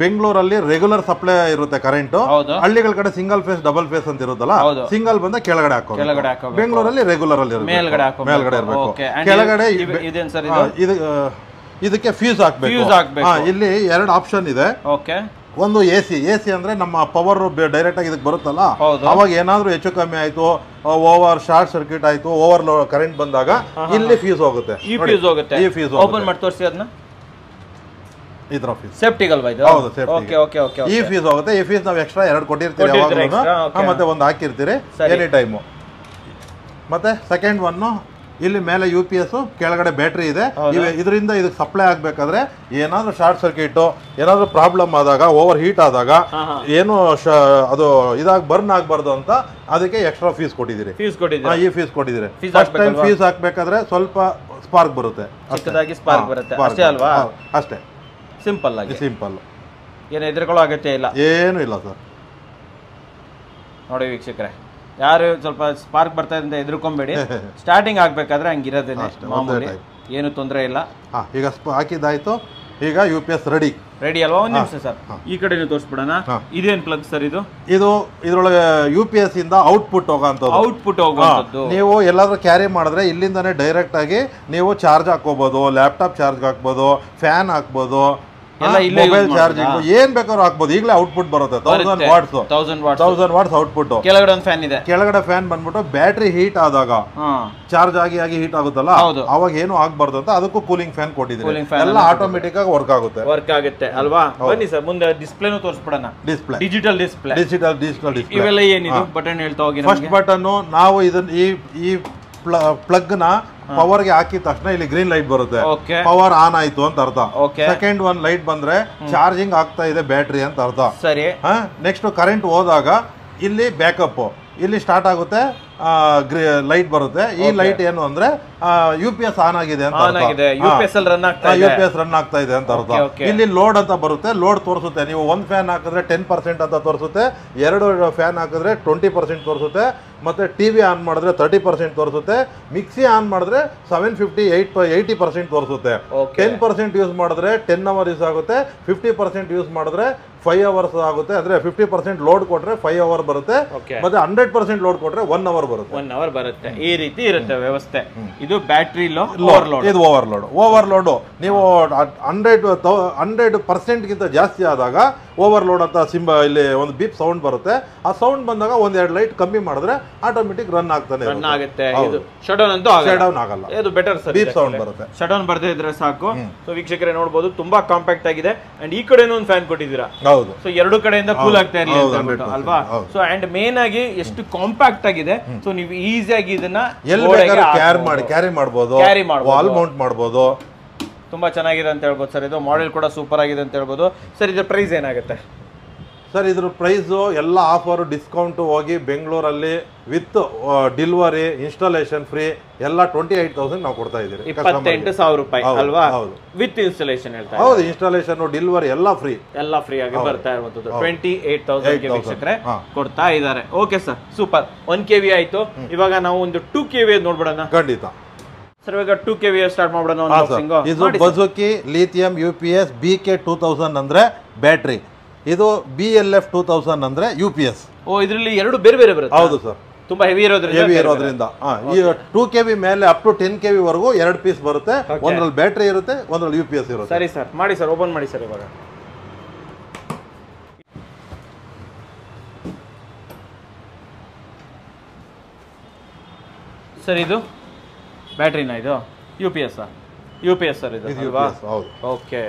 ಬೆಂಗಳೂರಲ್ಲಿ ರೆಗ್ಯುಲರ್ ಸಪ್ಲೈ ಇರುತ್ತೆ ಕರೆಂಟ್. ಹಳ್ಳಿಗಳ ಕಡೆ ಸಿಂಗಲ್ ಫೇಸ್, ಡಬಲ್ ಫೇಸ್ ಅಂತ ಇರುತ್ತಲ್ಲ, ಸಿಂಗಲ್ ಬಂದ ಕೆಳಗಡೆ ಹಾಕೋ. ಬೆಂಗಳೂರಲ್ಲಿ ರೆಗ್ಯುಲರ್ ಅಲ್ಲಿ ಮೇಲ್ಗಡೆ ಇರಬೇಕು. ಕೆಳಗಡೆ ಇದಕ್ಕೆ ಫ್ಯೂಸ್ ಹಾಕ್ಬೇಕು. ಇಲ್ಲಿ 2 ಆಪ್ಷನ್ ಇದೆ. ಒಂದು ಎಸಿ ಅಂದ್ರೆ ನಮ್ಮ ಪವರ್ ಡೈರೆಕ್ಟ್ ಆಗಿ ಇದಕ್ಕೆ ಬರುತ್ತಲ್ಲ, ಅವಾಗ ಏನಾದ್ರೂ ಹೆಚ್ಚು ಕಮ್ಮಿ ಆಯ್ತು, ಓವರ್ ಶಾರ್ಟ್ ಸರ್ಕ್ಯೂಟ್ ಆಯ್ತು, ಓವರ್ ಕರೆಂಟ್ ಬಂದಾಗ ಇಲ್ಲಿ ಫ್ಯೂಸ್ ಹೋಗುತ್ತೆ. ಈ ಫ್ಯೂಸ್ ಓಪನ್ ಮಾಡಿ ತೋರಿಸಿ ಅದನ್ನ. ಇದರ ಫ್ಯೂಸ್ ಸೇಫ್ಟಿ ಅಲ್ವಾ ಇದು? ಹೌದು, ಸೇಫ್ಟಿ. ಈ ಫ್ಯೂಸ್ ಹೋಗುತ್ತೆ. ಈ ಫ್ಯೂಸ್ ನಾವು ಎಕ್ಸ್ಟ್ರಾ 2 ಕೊಟ್ಟಿರ್ತೀರಿ ಯಾವಾಗಲೂ, ಮತ್ತೆ ಒಂದು ಹಾಕಿರ್ತೀರಿ ಎನಿ ಟೈಮು. ಮತ್ತೆ ಸೆಕೆಂಡ್ ಒನ್, ಇಲ್ಲಿ ಮೇಲೆ UPS, ಕೆಳಗಡೆ ಬ್ಯಾಟ್ರಿ ಇದೆ. ಇದರಿಂದ ಇದಕ್ಕೆ ಸಪ್ಲೈ ಆಗ್ಬೇಕಾದ್ರೆ ಏನಾದ್ರೂ ಶಾರ್ಟ್ ಸರ್ಕ್ಯೂಟ್, ಏನಾದ್ರೂ ಪ್ರಾಬ್ಲಮ್ ಆದಾಗ, ಓವರ್ ಹೀಟ್ ಆದಾಗ ಏನು ಅದು ಬರ್ನ್ ಆಗ್ಬಾರ್ದು ಅಂತ ಅದಕ್ಕೆ ಎಕ್ಸ್ಟ್ರಾ ಫೀಸ್ ಕೊಟ್ಟಿದ್ದೀರಿ. ಈ ಫೀಸ್ ಕೊಟ್ಟಿದ್ದೀರಿ. ಫಸ್ಟ್ ಟೈಮ್ ಫೀಸ್ ಹಾಕ್ಬೇಕಾದ್ರೆ ಸ್ವಲ್ಪ ಸ್ಪಾರ್ಕ್ ಬರುತ್ತೆ, ಅಷ್ಟೇ. ಸಿಂಪಲ್, ಏನು ಹೆದರ್ಕೊಳ್ಳೋ ಅಗತ್ಯ ಇಲ್ಲ, ಏನು ಇಲ್ಲ ಸರ್. ನೋಡಿ ವೀಕ್ಷಕರೇ, ಯಾರು ಸ್ವಲ್ಪ ಸ್ಪಾರ್ಕ್ ಬರ್ತಾ ಇದೆ ಅಂತ ಎದುರ್ಕೊಂಬೇಡಿ. ಸ್ಟಾರ್ಟಿಂಗ್ ಆಗ್ಬೇಕಾದ್ರೆ ಹಂಗಿರೋದೇನೆ ಮಾಮೂಲಿ, ಏನು ತೊಂದರೆ ಇಲ್ಲ. ಈಗ ಹಾಕಿದ್ದಾಯ್ತು. ಈಗ UPS ರೆಡಿ ಅಲ್ವಾ? ಒಂದು ನಿಮಿಷ ಸರ್, ಈ ಕಡೆ ತೋರಿಸ್ಬಿಡೋಣ. ಇದೇನ್ ಪ್ಲಗ್ ಸರ್? ಇದ್ರೊಳಗೆ UPS ಇಂದ ಔಟ್ಪುಟ್ ಹೋಗುವಂಥದ್ದು. ನೀವು ಎಲ್ಲಾದ್ರೂ ಕ್ಯಾರಿ ಮಾಡಿದ್ರೆ ಇಲ್ಲಿಂದಾನೆ ಡೈರೆಕ್ಟ್ ಆಗಿ ನೀವು ಚಾರ್ಜ್ ಹಾಕೋಬಹುದು, ಲ್ಯಾಪ್ಟಾಪ್ ಚಾರ್ಜ್ ಹಾಕ್ಬೋದು, ಫ್ಯಾನ್ ಹಾಕ್ಬೋದು, ಮೊಬೈಲ್ ಚಾರ್ಜಿಂಗ್ ಏನ್ ಬೇಕಾದ್ರೂ ಹಾಕ್ಬೋದು. ಈಗಲೇ ಔಟ್ಪುಟ್ ಬರುತ್ತೆ 1000 ವಾಟ್ಸ್ ಔಟ್ಪುಟ್. ಕೆಳಗಡೆ ಒಂದು ಫ್ಯಾನ್ ಇದೆ. ಕೆಳಗಡೆ ಫ್ಯಾನ್ ಬಂದ್ಬಿಟ್ಟು ಬ್ಯಾಟ್ರಿ ಹೀಟ್ ಆದಾಗ, ಚಾರ್ಜ್ ಆಗಿ ಹೀಟ್ ಆಗುತ್ತಲ್ಲ, ಅವಾಗ ಏನು ಆಗ್ಬಾರ್ದು ಅಂತ ಅದಕ್ಕೂ ಕೂಲಿಂಗ್ ಫ್ಯಾನ್ ಕೊಟ್ಟಿದ್ದೀವಿ. ಎಲ್ಲ ಆಟೋಮೆಟಿಕ್ ಆಗಿ ವರ್ಕ್ ಆಗುತ್ತೆ ಅಲ್ವಾ? ಬನ್ನಿ ಸರ್, ಮುಂದೆ ಡಿಸ್ಪ್ಲೇನು ತೋರಿಸ್ಬಿಡೋಣ. ಡಿಜಿಟಲ್ ಡಿಸ್ಪ್ಲೇ ಇವೆಲ್ಲ ಏನಿದೆ ಬಟನ್ ಹೇಳ್ತಾ ಹೋಗಿ. ಫಸ್ಟ್ ಬಟನ್ ನಾವು ಇದನ್ನ ಈ ಪ್ಲಗ್ ನ ಪವರ್ ಗೆ ಹಾಕಿದ ತಕ್ಷಣ ಇಲ್ಲಿ ಗ್ರೀನ್ ಲೈಟ್ ಬರುತ್ತೆ, ಪವರ್ ಆನ್ ಆಯ್ತು ಅಂತ ಅರ್ಥ. ಸೆಕೆಂಡ್ ಒನ್ ಲೈಟ್ ಬಂದ್ರೆ ಚಾರ್ಜಿಂಗ್ ಆಗ್ತಾ ಇದೆ ಬ್ಯಾಟ್ರಿ ಅಂತ ಅರ್ಥ. ಸರಿ. ನೆಕ್ಸ್ಟ್ ಕರೆಂಟ್ ಹೋದಾಗ ಇಲ್ಲಿ ಬ್ಯಾಕಪ್, ಇಲ್ಲಿ ಸ್ಟಾರ್ಟ್ ಆಗುತ್ತೆ, ಲೈಟ್ ಬರುತ್ತೆ. ಈ ಲೈಟ್ ಏನು ಅಂದ್ರೆ UPS ಆನ್ ಆಗಿದೆ ಅಂತ UPS ರನ್ ಆಗ್ತಾ ಇದೆ ಅಂತ ಅರ್ಥ. ಇಲ್ಲಿ ಲೋಡ್ ಅಂತ ಬರುತ್ತೆ, ಲೋಡ್ ತೋರಿಸುತ್ತೆ. ನೀವು 1 ಫ್ಯಾನ್ ಹಾಕಿದ್ರೆ 10% ಅಂತ ತೋರಿಸುತ್ತೆ, 2 ಫ್ಯಾನ್ ಹಾಕಿದ್ರೆ 20% ತೋರಿಸುತ್ತೆ, ಮತ್ತೆ ಟಿವಿ ಆನ್ ಮಾಡಿದ್ರೆ 30% ತೋರಿಸುತ್ತೆ, ಮಿಕ್ಸಿ ಆನ್ ಮಾಡಿದ್ರೆ 750-80% ತೋರಿಸುತ್ತೆ. 10% ಯೂಸ್ ಮಾಡಿದ್ರೆ 10 ಅವರ್ ಯೂಸ್ ಆಗುತ್ತೆ, 50% ಯೂಸ್ ಮಾಡಿದ್ರೆ 5 ಅವರ್ಸ್ ಆಗುತ್ತೆ. ಅಂದ್ರೆ 50% ಲೋಡ್ ಕೊಟ್ರೆ 5 ಅವರ್ ಬರುತ್ತೆ, ಮತ್ತೆ 100% ಲೋಡ್ ಕೊಟ್ರೆ 1 ಅವರ್ ಬರುತ್ತೆ. 1 ಅವರ್ ಬರುತ್ತೆ. ಈ ರೀತಿ ಇರುತ್ತೆ ವ್ಯವಸ್ಥೆ. ಇದು ಬ್ಯಾಟ್ರಿ ಇದು ಓವರ್ಲೋಡ್ ನೀವು 100% ಗಿಂತ ಜಾಸ್ತಿ ಆದಾಗ ಓವರ್ಲೋಡ್ ಅಂತ ಇಲ್ಲಿ ಒಂದು ಬೀಪ್ ಸೌಂಡ್ ಬರುತ್ತೆ. ಆ ಸೌಂಡ್ ಬಂದಾಗ 1-2 ಲೈಟ್ ಕಮ್ಮಿ ಮಾಡಿದ್ರೆ ಆಟೋಮೆಟಿಕ್ ರನ್ ಆಗ್ತಾನೆ ಆಗುತ್ತೆ. ಇದು ಶಟ್ ಡೌನ್ ಅಂತೂ ಆಗಲ್ಲ. ಇದು ಬೆಟರ್ ಸರ್. ಬೀಪ್ ಸೌಂಡ್ ಬರುತ್ತೆ. ಶಟ್ ಡೌನ್ ಬರ್ದೇ ಇದ್ರೆ ಸಾಕು. ಸೊ ವೀಕ್ಷಕರೇ ನೋಡಬಹುದು ತುಂಬಾ ಕಾಂಪ್ಯಾಕ್ಟ್ ಆಗಿದೆ. ಅಂಡ್ ಈ ಕಡೆನೂ ಒಂದು ಫ್ಯಾನ್ ಕೊಟ್ಟಿದ್ದೀರಾ. ಹೌದು. ಸೊ ಎರಡು ಕಡೆಯಿಂದ ಕೂಲ್ ಆಗ್ತಾ ಇರಲಿ ಅಂತ ಹೇಳ್ಬಿಟ್ಟು ಅಲ್ವಾ. ಸೊ ಅಂಡ್ ಮೇನ್ ಆಗಿ ಎಷ್ಟು ಕಾಂಪ್ಯಾಕ್ಟ್ ಆಗಿದೆ. ಸೊ ನೀವು ಈಸಿಯಾಗಿ ಇದನ್ನ ಕ್ಯಾರಿ ಮಾಡಬಹುದು, ವಾಲ್ ಮೌಂಟ್ ಮಾಡಬಹುದು. ತುಂಬಾ ಚೆನ್ನಾಗಿದೆ ಅಂತ ಹೇಳ್ಬೋದು ಸರ್. ಇದು ಮಾಡೆಲ್ ಕೂಡ ಸೂಪರ್ ಆಗಿದೆ ಅಂತ ಹೇಳ್ಬೋದು ಸರ್. ಇದರ ಪ್ರೈಸ್ ಏನಾಗುತ್ತೆ ಸರ್? ಇದ್ರ ಪ್ರೈಸು ಎಲ್ಲ ಆಫರ್ ಡಿಸ್ಕೌಂಟ್ ಹೋಗಿ ಬೆಂಗಳೂರಲ್ಲಿ ವಿತ್ ಡೆಲಿವರಿ ಇನ್ಸ್ಟಾಲೇಷನ್ ಫ್ರೀ ಎಲ್ಲ 28,000 ನಾವು ಕೊಡ್ತಾ ಇದ್ದೀವಿ. 28,000 ರೂಪಾಯಿ ಅಲ್ವಾ? ವಿತ್ ಇನ್ಸ್ಟಾಲೇಷನ್ ಹೇಳ್ತಾ ಹೌದು. ಇನ್ಸ್ಟಾಲೇಷನ್ ಡೆಲಿವರಿ ಎಲ್ಲ ಫ್ರೀ ಆಗಿ ಬರ್ತಾ ಇರುವಂತದ್ದು 28,000 ವೀಕ್ಷಕರೇ ಕೊಡ್ತಾ ಇದ್ದಾರೆ. Okay sir, super. 1 kV ಆಯ್ತು. ಇವಾಗ ನಾವು ಒಂದು 2 kV ನೋಡ್ಬಿಡೋಣ. ಖಂಡಿತ ಸರ್. ಇವಾಗ 2 kV ಸ್ಟಾರ್ಟ್ ಮಾಡ್ಬಿಡೋಣ. ಇದು ಬಜುಕಿ ಲಿಥಿಯಂ UPS BK 2000 ಅಂದ್ರೆ ಬ್ಯಾಟ್ರಿ. ಇದು BLF 2000 ಅಂದ್ರೆ UPS. ಇದರಲ್ಲಿ ಎರಡು ಬೇರೆ ಬೇರೆ ಬರುತ್ತೆ. ಹೌದು ಸರ್. ತುಂಬಾ ಹೆವಿ ಇರೋದ್ರಿಂದ ಈ 2 kV ಮೇಲೆ ಅಪ್ ಟು 10 kV ವರೆಗೂ 2 ಪೀಸ್ ಬರುತ್ತೆ. ಒಂದ್ರಲ್ಲಿ ಬ್ಯಾಟ್ರಿ ಇರುತ್ತೆ, ಒಂದ್ರಲ್ಲಿ UPS ಇರುತ್ತೆ. ಸರಿ ಸರ್, ಮಾಡಿ ಸರ್, ಓಪನ್ ಮಾಡಿ ಸರ್. ಇವಾಗ ಸರ್ ಇದು ಬ್ಯಾಟ್ರಿನಾ? ಇದು UPS ಸರ್ ಇದು ಅಲ್ವಾ? ಹೌದು. ಓಕೆ,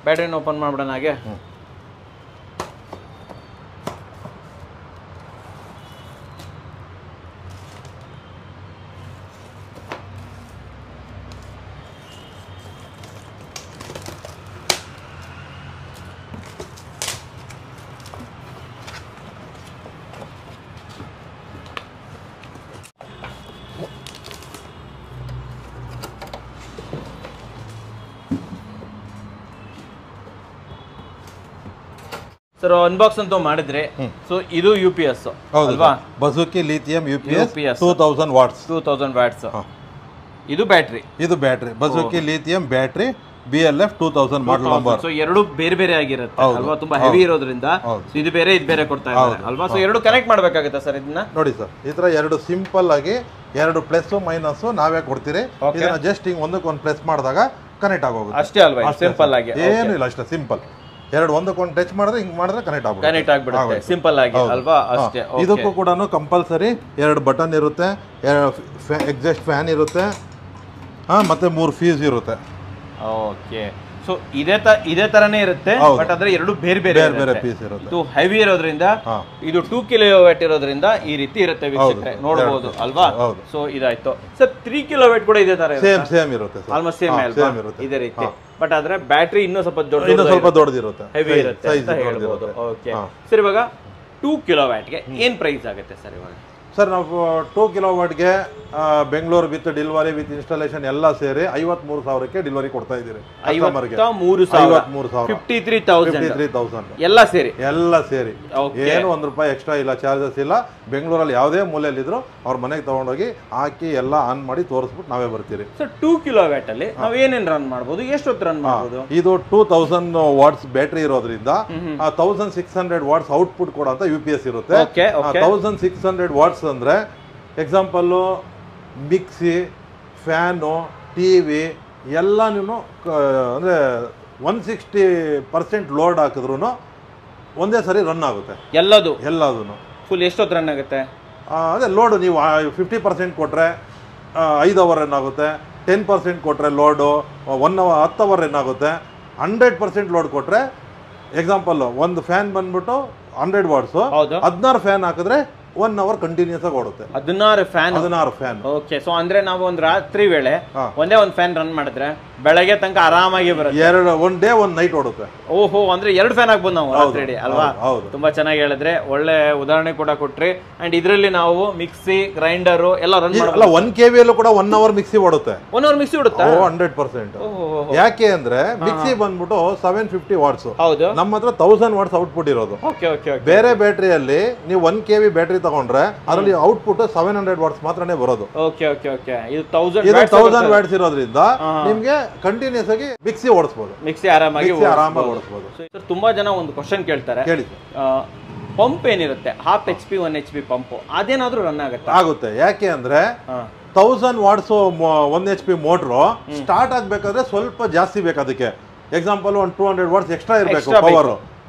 ಬ್ಯಾಟ್ರಿನ ಓಪನ್ ಮಾಡ್ಬಿಡೋಣ ಹಾಗೆ. ಸರ್ ಅನ್ಬಾಕ್ಸ್ ಅಂತೂ ಮಾಡಿದ್ರೆ, ಸೊ ಇದು UPS ಅಲ್ವಾ? ಬಜುಕಿ ಲಿಥಿಯಂ UPS 2000 ವಾಟ್ಸ್. ಇದು ಬ್ಯಾಟ್ರಿ ಬಜುಕಿ ಲಿಥಿಯಂ ಬ್ಯಾಟ್ರಿ BLF 2000 ಮಾಡಲ್ ನಂಬರ್. ಸೊ ಎರಡು ಬೇರೆ ಬೇರೆ ಆಗಿರುತ್ತೆ ಅಲ್ವಾ? ತುಂಬಾ ಹೆವಿ ಇರೋದ್ರಿಂದ ಇದು ಬೇರೆ ಕೊಡ್ತಾ ಇದ್ದಾರೆ ಅಲ್ವಾ? ಸೊ ಎರಡು ಕನೆಕ್ಟ್ ಮಾಡಬೇಕಾಗುತ್ತೆ ಸರ್. ಇದನ್ನ ನೋಡಿ ಸರ್, ಈ ತರ ಎರಡು ಸಿಂಪಲ್ ಆಗಿ ಎರಡು ಪ್ಲಸ್ ಮೈನಸ್ ನಾವೇ ಕೊಡ್ತೀರಿ. ಇದನ್ನ ಜಸ್ಟ್ ಹಿಂಗ್ ಒಂದಕ್ಕೊಂದು ಪ್ಲಸ್ ಮಾಡಿದಾಗ ಕನೆಕ್ಟ್ ಆಗೋಗುತ್ತೆ ಅಷ್ಟೇ ಅಲ್ವಾ? ಸಿಂಪಲ್ ಆಗಿ ಏನು ಇಲ್ಲ, ಅಷ್ಟೇ ಸಿಂಪಲ್. ಎರಡು ಒಂದಕ್ಕೊಂದು ಟಚ್ ಮಾಡಿದ್ರೆ ಹಿಂಗ್ ಮಾಡಿದ್ರೆ ಕನೆಕ್ಟ್ ಆಗ್ಬಿಡುತ್ತೆ ಸಿಂಪಲ್ ಆಗಿ ಅಲ್ವಾ? ಅಷ್ಟೇ. ಇದಕ್ಕೂ ಕೂಡ ಕಂಪಲ್ಸರಿ 2 ಬಟನ್ ಇರುತ್ತೆ, ಎಕ್ಸಾಸ್ಟ್ ಫ್ಯಾನ್ ಇರುತ್ತೆ, ಮತ್ತೆ 3 ಫ್ಯೂಸ್ ಇರುತ್ತೆ. ಓಕೆ, ಸೊ ಇದೇ ತರನೇ ಇರುತ್ತೆ, ಬಟ್ ಆದ್ರೆ ಎರಡು ಬೇರೆ ಬೇರೆ ಪೀಸ್ ಇರುತ್ತೆ. ಇದು ಹೆವಿ ಇರೋದ್ರಿಂದ, ಇದು 2 ಕಿಲೋವ್ಯಾಟ್ ಇರೋದ್ರಿಂದ ಈ ರೀತಿ ಇರುತ್ತೆ ವೀಕ್ಷಕರೇ, ನೋಡಬಹುದು ಅಲ್ವಾ? ಸೊ ಇದಾಯ್ತು ಸರ್. 3 ಕಿಲೋವ್ಯಾಟ್ ಕೂಡ ಇದೇ ತರ ಸೇಮ್ ಇರುತ್ತೆ, ಆಲ್ಮೋಸ್ಟ್ ಸೇಮ್ ಇದೇ ರೀತಿ. ಬಟ್ ಆದ್ರೆ ಬ್ಯಾಟ್ರಿ ಇನ್ನೂ ಸ್ವಲ್ಪ ದೊಡ್ಡದಿರುತ್ತೆ, ಹೆವಿ ಇರುತ್ತೆ ಅಂತ ಹೇಳ್ಬೋದು. ಓಕೆ ಸರ್, ಇವಾಗ 2 ಕಿಲೋವ್ಯಾಟ್ಗೆ ಏನ್ ಪ್ರೈಸ್ ಆಗುತ್ತೆ ಸರ್? ಇವಾಗ ಸರ್ ನಾವು 2 ಕಿಲೋವಾಟ್ಗೆ Bengaluru with delivery with installation ಎಲ್ಲ ಸೇರಿ 53,000ಕ್ಕೆ ಡೆಲಿವರಿ ಕೊಡ್ತಾ ಇದ್ದೀರಿ. 53,000 ಎಲ್ಲ ಸೇರಿ ಏನು ₹1 ಎಕ್ಸ್ಟ್ರಾ ಇಲ್ಲ, ಚಾರ್ಜಸ್ ಇಲ್ಲ. ಬೆಂಗಳೂರಲ್ಲಿ ಯಾವುದೇ ಮೂಲೆಯಲ್ಲಿದ್ರು ಅವ್ರ ಮನೆಗೆ ತಗೊಂಡೋಗಿ ಹಾಕಿ ಎಲ್ಲ ಆನ್ ಮಾಡಿ ತೋರಿಸ್ಬಿಟ್ಟು ನಾವೇ ಬರ್ತೀರಿ. ಸರ್ 2 ಕಿಲೋವ್ಯಾಟ್ ಅಲ್ಲಿ ನಾವು ಏನೇನ್ ರನ್ ಮಾಡಬಹುದು, ಎಷ್ಟೊತ್ತು ರನ್ ಮಾಡಬಹುದು? ಇದು 2000 ವಾಟ್ಸ್ ಬ್ಯಾಟ್ರಿ ಇರೋದ್ರಿಂದ 1600 ವಾಟ್ಸ್ ಔಟ್ಪುಟ್ ಕೊಡೋಂತ UPS ಇರುತ್ತೆ. 1600 ವಾಟ್ಸ್ ಅಂದ್ರೆ ಎಕ್ಸಾಂಪಲ್ಲು ಮಿಕ್ಸಿ, ಫ್ಯಾನು, TV ಎಲ್ಲನೂ ಅಂದರೆ 160% ಲೋಡ್ ಹಾಕಿದ್ರು ಒಂದೇ ಸರಿ ರನ್ ಆಗುತ್ತೆ ಎಲ್ಲದೂ ಫುಲ್. ಎಷ್ಟೊತ್ತು ರನ್ ಆಗುತ್ತೆ? ಅದೇ ಲೋಡು ನೀವು 50% ಕೊಟ್ಟರೆ 5 ಅವರ್ ರನ್ ಆಗುತ್ತೆ, 10% ಕೊಟ್ಟರೆ ಲೋಡು 10 ಅವರ್ ರನ್ ಆಗುತ್ತೆ. 100% ಲೋಡ್ ಕೊಟ್ಟರೆ ಎಕ್ಸಾಂಪಲ್ಲು ಒಂದು ಫ್ಯಾನ್ ಬಂದ್ಬಿಟ್ಟು 100 ವಾಟ್ಸು, 16 ಫ್ಯಾನ್ ಹಾಕಿದ್ರೆ 1 ಅವರ್ ಕಂಟಿನ್ಯೂಸ್ ಆಗಿ ಓಡುತ್ತೆ. 16 ಫ್ಯಾನ್. ಓಕೆ, ಸೊ ಅಂದ್ರೆ ನಾವು ಒಂದು ರಾತ್ರಿ ವೇಳೆ ಒಂದೇ ಒಂದು ಫ್ಯಾನ್ ರನ್ ಮಾಡಿದ್ರೆ ಬೆಳಗ್ಗೆ ತನಕ ಆರಾಮಾಗಿ ಬರುತ್ತೆ. ಒನ್ ಡೇ ಒನ್ ನೈಟ್ ಓಡುತ್ತೆ. ಓಹೋ, ಅಂದ್ರೆ 2 ಫ್ಯಾನ್ ಆಗ್ಬೋದು ನಾವು ರಾತ್ರಿ ಅಲ್ವಾ? ತುಂಬಾ ಚೆನ್ನಾಗಿ ಹೇಳಿದ್ರೆ, ಒಳ್ಳೆ ಉದಾಹರಣೆ ಕೂಡ ಕೊಟ್ರಿ. ಅಂಡ್ ಇದರಲ್ಲಿ ನಾವು ಮಿಕ್ಸಿ, ಗ್ರೈಂಡರ್ ಎಲ್ಲ ರನ್ ಮಾಡಲ್ಲ. 1 kV ಅಲ್ಲೂ ಕೂಡ 1 ಅವರ್ ಮಿಕ್ಸಿ ಓಡುತ್ತೆ. 1 ಅವರ್ ಮಿಕ್ಸಿ ಓಡುತ್ತೆ 100%. ಯಾಕೆ ಅಂದ್ರೆ ಮಿಕ್ಸಿ ಬಂದ್ಬಿಟ್ಟು 750 ವಾಟ್ಸ್, ಹೌದು. ನಮ್ಮ ಹತ್ರ 1000 ವಾಟ್ಸ್ ಔಟ್ಪುಟ್ ಇರೋದು. ಬೇರೆ ಬ್ಯಾಟ್ರಿಯಲ್ಲಿ ನೀವು 1 kV ಬ್ಯಾಟ್ರಿ ತಗೊಂಡ್ರೆ ಅದರಲ್ಲಿ ಔಟ್ಪುಟ್ 700 ವಾಟ್ಸ್ ಮಾತ್ರನೇ ಬರೋದು. ಇದು 1000 ವಾಟ್ಸ್ ಇರೋದ್ರಿಂದ ನಿಮ್ಗೆ ಕಂಟಿನ್ಯೂಸ್ ಆಗಿ ಮಿಕ್ಸಿ ಓಡಿಸಬಹುದು, ಮಿಕ್ಸಿ ಆರಾಮಾಗಿ ಓಡಿಸಬಹುದು. ತುಂಬಾ ಜನ ಒಂದು ಕ್ವಶನ್ ಕೇಳ್ತಾರೆ, ಪಂಪ್ ಏನಿರುತ್ತೆ ಹಾಫ್ HP 1 HP ಪಂಪ್ ಅದೇನಾದ್ರೂ ರನ್ ಆಗುತ್ತೆ. ಯಾಕೆ ಅಂದ್ರೆ 1000 ವಾಟ್ಸ್ 1 HP ಮೋಟ್ರು ಸ್ಟಾರ್ಟ್ ಆಗ್ಬೇಕಾದ್ರೆ ಸ್ವಲ್ಪ ಜಾಸ್ತಿ ಬೇಕು. ಅದಕ್ಕೆ ಎಕ್ಸಾಂಪಲ್ ಒಂದು 200 ವಾಟ್ಸ್ ಎಕ್ಸ್ಟ್ರಾ ಇರಬೇಕು ಪವರ್.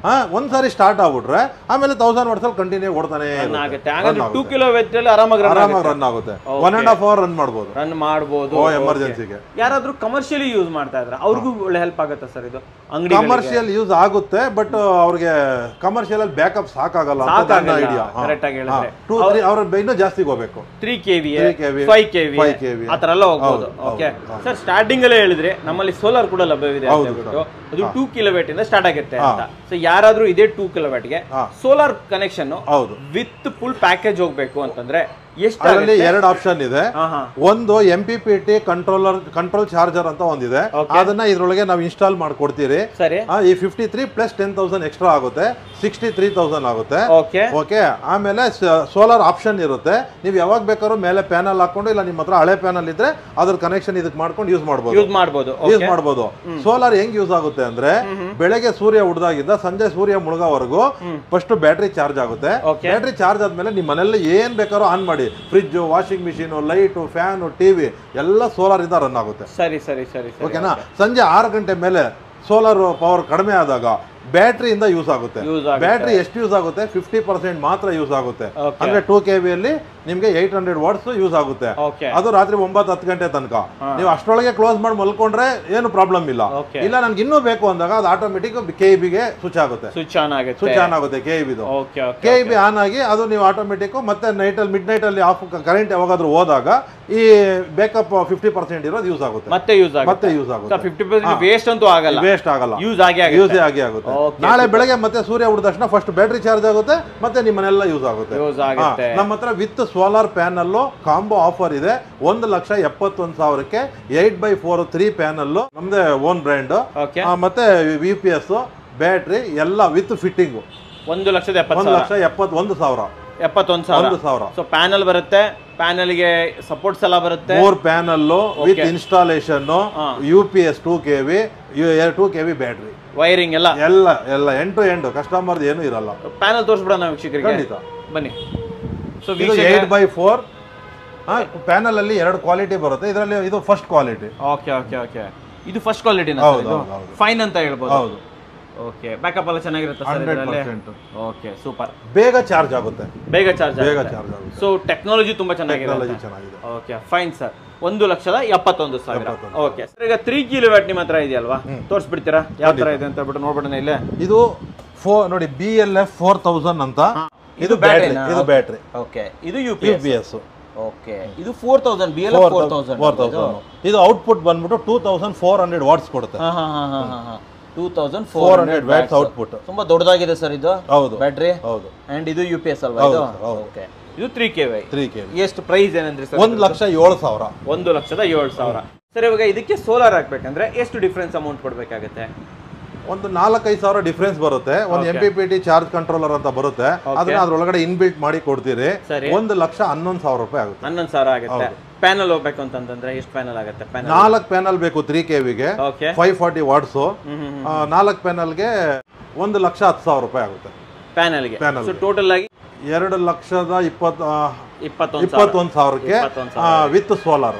ಒಂದ್ಸಾರಿ ಸ್ಟಾರ್ಟ್ ಆಗ್ಬಿಟ್ರೆ ಆಮೇಲೆ 1000 ವಾಟ್ಸ್ ಅಲ್ಲಿ ಕಂಟಿನ್ಯೂ ಓಡ್ತಾನೆ ಆಗುತ್ತೆ. 2 ಕಿಲೋವ್ಯಾಟ್ ಅಲ್ಲಿ ಆರಾಮಾಗಿ ರನ್ ಆಗುತ್ತೆ. 1.5 ಅವರ್ ರನ್ ಮಾಡಬಹುದು ಎಮರ್ಜೆನ್ಸಿಗೆ. ಯಾರಾದ್ರೂ ಕಮರ್ಷಿಯಲಿ ಯೂಸ್ ಮಾಡ್ತಾ ಇದ್ರೆ ಅವ್ರಿಗೂ ಒಳ್ಳೆ ಹೆಲ್ಪ್ ಆಗುತ್ತೆ ಸರ್ ಇದು. ಅಂಗಡಿ ಕಮರ್ಷಿಯಲ್ ಯೂಸ್ ಆಗುತ್ತೆ, ಬಟ್ ಅವ್ರಿಗೆ ಕಮರ್ಷಿಯಲ್ ಅಲ್ಲಿ ಬ್ಯಾಕಪ್ ಸಾಕಾಗಲ್ಲ. ಕರೆಕ್ಟ್ ಆಗಿ ಹೇಳಿದ್ರೆ 2 3 ಅವ್ರ ಇನ್ನೂ ಜಾಸ್ತಿ ಹೋಗಬೇಕು. 3 KVA 5 KVA ಆ ತರ ಎಲ್ಲ ಹೋಗ್ಬೋದು. ಓಕೆ ಸರ್, ಸ್ಟಾರ್ಟಿಂಗ್ ಅಲ್ಲೇ ಹೇಳಿದ್ರೆ ನಮ್ಮಲ್ಲಿ ಸೋಲಾರ್ ಕೂಡ ಲಭ್ಯವಿದೆ ಅಂತ ಹೇಳ್ಬಿಟ್ಟು. ಅದು 2 ಕಿಲೋವ್ಯಾಟ್ ಇಂದ ಸ್ಟಾರ್ಟ್ ಆಗುತ್ತೆ ಅಂತ. ಸೊ ಯಾರಾದ್ರೂ ಇದೇ 2 ಕಿಲೋವ್ಯಾಟ್ ಗೆ solar connection with full package ಹೋಗ್ಬೇಕು ಅಂತಂದ್ರೆ ಅದರಲ್ಲಿ 2 ಆಪ್ಷನ್ ಇದೆ. ಒಂದು MPPT ಕಂಟ್ರೋಲ್ ಚಾರ್ಜರ್ ಅಂತ ಒಂದಿದೆ. ಅದನ್ನ ಇದ್ರೊಳಗೆ ನಾವು ಇನ್ಸ್ಟಾಲ್ ಮಾಡ್ಕೊಡ್ತೀರಿ. ಈ 53 ಪ್ಲಸ್ 10,000 ಎಕ್ಸ್ಟ್ರಾ ಆಗುತ್ತೆ, 63,000 ಆಗುತ್ತೆ. ಓಕೆ, ಆಮೇಲೆ ಸೋಲಾರ್ ಆಪ್ಷನ್ ಇರುತ್ತೆ. ನೀವು ಯಾವಾಗ ಬೇಕಾದ್ರೂ ಮೇಲೆ ಪ್ಯಾನಲ್ ಹಾಕೊಂಡು, ಇಲ್ಲ ನಿಮ್ಮ ಹತ್ರ ಹಳೆ ಪ್ಯಾನಲ್ ಇದ್ರೆ ಅದ್ರ ಕನೆಕ್ಷನ್ ಇದಕ್ಕೆ ಮಾಡ್ಕೊಂಡು ಯೂಸ್ ಮಾಡಬಹುದು. ಸೋಲಾರ್ ಹೆಂಗ್ ಯೂಸ್ ಆಗುತ್ತೆ ಅಂದ್ರೆ ಬೆಳಗ್ಗೆ ಸೂರ್ಯ ಉಡ್ದಾಗಿಂದ ಸಂಜೆ ಸೂರ್ಯ ಮುಳುಗೋವರೆಗೂ ಫಸ್ಟ್ ಬ್ಯಾಟ್ರಿ ಚಾರ್ಜ್ ಆಗುತ್ತೆ. ಬ್ಯಾಟ್ರಿ ಚಾರ್ಜ್ ಆದ್ಮೇಲೆ ನಿಮ್ಮ ಮನೆಯಲ್ಲಿ ಏನ್ ಬೇಕಾದ್ರೂ ಆನ್ ಮಾಡಿ, fridge, washing machine, light, fan, TV ಎಲ್ಲ ಸೋಲಾರ್ ಇಂದ ರನ್ ಆಗುತ್ತೆ. ಸರಿ ಓಕೆನಾ. ಸಂಜೆ 6 ಗಂಟೆ ಮೇಲೆ ಸೋಲಾರ್ ಪವರ್ ಕಡಿಮೆ ಆದಾಗ ಬ್ಯಾಟ್ರಿಯಿಂದ ಯೂಸ್ ಆಗುತ್ತೆ. ಬ್ಯಾಟ್ರಿ ಎಷ್ಟು ಯೂಸ್ ಆಗುತ್ತೆ? 50% ಮಾತ್ರ ಯೂಸ್ ಆಗುತ್ತೆ. ಅಂದ್ರೆ 2 KV ಅಲ್ಲಿ ನಿಮ್ಗೆ 800 ವಾಟ್ಸ್ ಯೂಸ್ ಆಗುತ್ತೆ. ಅದು ರಾತ್ರಿ 9-10 ಗಂಟೆ ತನಕ. ನೀವು ಅಷ್ಟರೊಳಗೆ ಕ್ಲೋಸ್ ಮಾಡಿ ಮಲ್ಕೊಂಡ್ರೆ ಏನು ಪ್ರಾಬ್ಲಮ್ ಇಲ್ಲ. ಇಲ್ಲ ನನ್ಗೆ ಇನ್ನೂ ಬೇಕು ಅಂದಾಗ ಅದು ಆಟೋಮೆಟಿಕ್ KEB ಗೆ ಸ್ವಿಚ್ ಆಗುತ್ತೆ. ಸ್ವಿಚ್ ಆನ್ ಆಗುತ್ತೆ KEB. KEB ಆನ್ ಆಗಿ ಅದು ನೀವು ಆಟೋಮೆಟಿಕ್ ಮತ್ತೆ ಮಿಡ್ ನೈಟ್ ಅಲ್ಲಿ ಆಫ್ ಕರೆಂಟ್ ಯಾವಾಗಾದ್ರೂ ಹೋದಾಗ ಈ ಬೇಕಪ್ 50% ಇರೋದು ಯೂಸ್ ಆಗುತ್ತೆ. ಮತ್ತೆ ಯೂಸ್ ಆಗುತ್ತೆ. 50% ವೇಸ್ಟ್ ಅಂತೂ ಆಗಲ್ಲ. ಯೂಸ್ ಆಗಿ ಆಗುತ್ತೆ. ನಾಳೆ ಬೆಳಗ್ಗೆ ಮತ್ತೆ ಸೂರ್ಯ ಉಡಿದ ತಕ್ಷಣ ಫಸ್ಟ್ ಬ್ಯಾಟ್ರಿ ಚಾರ್ಜ್ ಆಗುತ್ತೆ, ಮತ್ತೆ ನಿಮ್ಮನೆಲ್ಲ ಯೂಸ್ ಆಗುತ್ತೆ. ನಮ್ಮ ಹತ್ರ with solar panel combo offer ಇದೆ. 1,71,000ಕ್ಕೆ 8x4 3 ಪ್ಯಾನಲ್ ನಮ್ದೇ ಓನ್ ಬ್ರ್ಯಾಂಡ್. ಮತ್ತೆ VPS ಬ್ಯಾಟ್ರಿ ಎಲ್ಲ ವಿತ್ ಫಿಟ್ಟಿಂಗ್ 1,71,000. ಸೊ ಪ್ಯಾನಲ್ ಬರುತ್ತೆ, ಪ್ಯಾನಲ್ ಗೆ ಸಪೋರ್ಟ್ಸ್ ಎಲ್ಲ ಬರುತ್ತೆ. 3 panel with installation, UPS 2 KV 2 KV battery, wiring ಎಲ್ಲ ಎಂಡ್ ಟು ಎಂಡ್ ಕಸ್ಟಮರ್ ಏನು ಇರಲ್ಲ. ಪ್ಯಾನಲ್ ತೋರಿಸ್ಬಿಡೋಣ ವೀಕ್ಷಕರಿಗೆ, ಖಂಡಿತ ಬನ್ನಿ. ಸೊ 8x4 ಪ್ಯಾನಲ್ ಅಲ್ಲಿ 2 ಕ್ವಾಲಿಟಿ ಬರುತ್ತೆ. ಇದರಲ್ಲಿ ಇದು ಫಸ್ಟ್ ಕ್ವಾಲಿಟಿ. ಓಕೆ ಇದು ಫಸ್ಟ್ ಕ್ವಾಲಿಟಿ ಫೈನ್ ಅಂತ ಹೇಳ್ಬೋದು. ಹೌದು. ಓಕೆ, ಬ್ಯಾಕಪ್ ಎಲ್ಲ ಚೆನ್ನಾಗಿರುತ್ತೆ ಸರ್ ಇದರಲ್ಲಿ. Okay, super. ಬೇಗ ಚಾರ್ಜ್ ಆಗುತ್ತೆ. ಸೊ ಟೆಕ್ನಾಲಜಿ ತುಂಬಾ ಚೆನ್ನಾಗಿದೆ. Okay, fine sir. 1,71,000. Okay sir, ಈಗ 3 ಕಿಲೋವ್ಯಾಟ್ ನಿಮ್ಮ ಹತ್ರ ಇದೆಯಲ್ವಾ, ತೋರಿಸ್ಬಿಡ್ತೀರಾ ಯಾವ ತರ ಇದೆ ಅಂತ ಹೇಳ್ಬಿಟ್ಟು ನೋಡ್ಬಿಡೋಣ. ಇಲ್ಲೇ ಇದು ನೋಡಿ BLF 4000 ಅಂತ. ಇದು ಬ್ಯಾಟ್ರಿ. ಓಕೆ, ಇದು UPS. ಓಕೆ, ಇದು 4000 BLF 4000. ಇದು ಔಟ್ಪುಟ್ ಬಂದ್ಬಿಟ್ಟು 2400 ವಾಟ್ಸ್ ಕೊಡುತ್ತೆ. 2400 ವ್ಯಾಟ್ಸ್ ಔಟ್ಪುಟ್. ತುಂಬಾ ದೊಡ್ಡದಾಗಿದೆ ಸರ್ ಇದು. ಹೌದು, ಬ್ಯಾಟರಿ. ಹೌದು. ಅಂಡ್ ಇದು UPS ಅಲ್ವಾ ಇದು? ಓಕೆ, ಇದು 3 KV. ಎಷ್ಟು ಪ್ರೈಸ್ ಏನಂದ್ರೆ ಸರ್? 1,07,000. 1,07,000. ಸರ್, ಇವಾಗ ಇದಕ್ಕೆ ಸೋಲಾರ್ ಹಾಕ್ಬೇಕಂದ್ರೆ ಎಷ್ಟು ಡಿಫರೆನ್ಸ್ ಅಮೌಂಟ್ ಕೊಡ್ಬೇಕಾಗುತ್ತೆ? ಒಂದು 4-5 ಸಾವಿರ ಡಿಫರೆನ್ಸ್ ಬರುತ್ತೆ. ಒಂದು MPPT ಚಾರ್ಜ್ ಕಂಟ್ರೋಲರ್ ಅಂತ ಬರುತ್ತೆ, ಅದನ್ನ ಅದ್ರೊಳಗಡೆ ಇನ್ಬಿಲ್ಟ್ ಮಾಡಿ ಕೊಡ್ತೀರಿ. 1,11,000 ರೂಪಾಯಿ ಆಗುತ್ತೆ. 11,000 ಆಗುತ್ತೆ. ಪ್ಯಾನಲ್ ಹೋಗ್ಬೇಕು ಅಂತಂದ್ರೆ ಎಷ್ಟು ಪ್ಯಾನಲ್ ಆಗುತ್ತೆ? 4 ಪ್ಯಾನಲ್ ಬೇಕು 3 KV ಗೆ, 540 ವಾಟ್ಸ್. 4 ಪ್ಯಾನಲ್ಗೆ 1,10,000 ರೂಪಾಯಿ ಆಗುತ್ತೆ ಪ್ಯಾನಲ್ಗೆ. ಟೋಟಲ್ ಆಗಿ 2,21,000ಕ್ಕೆ ವಿತ್ ಸೋಲಾರ್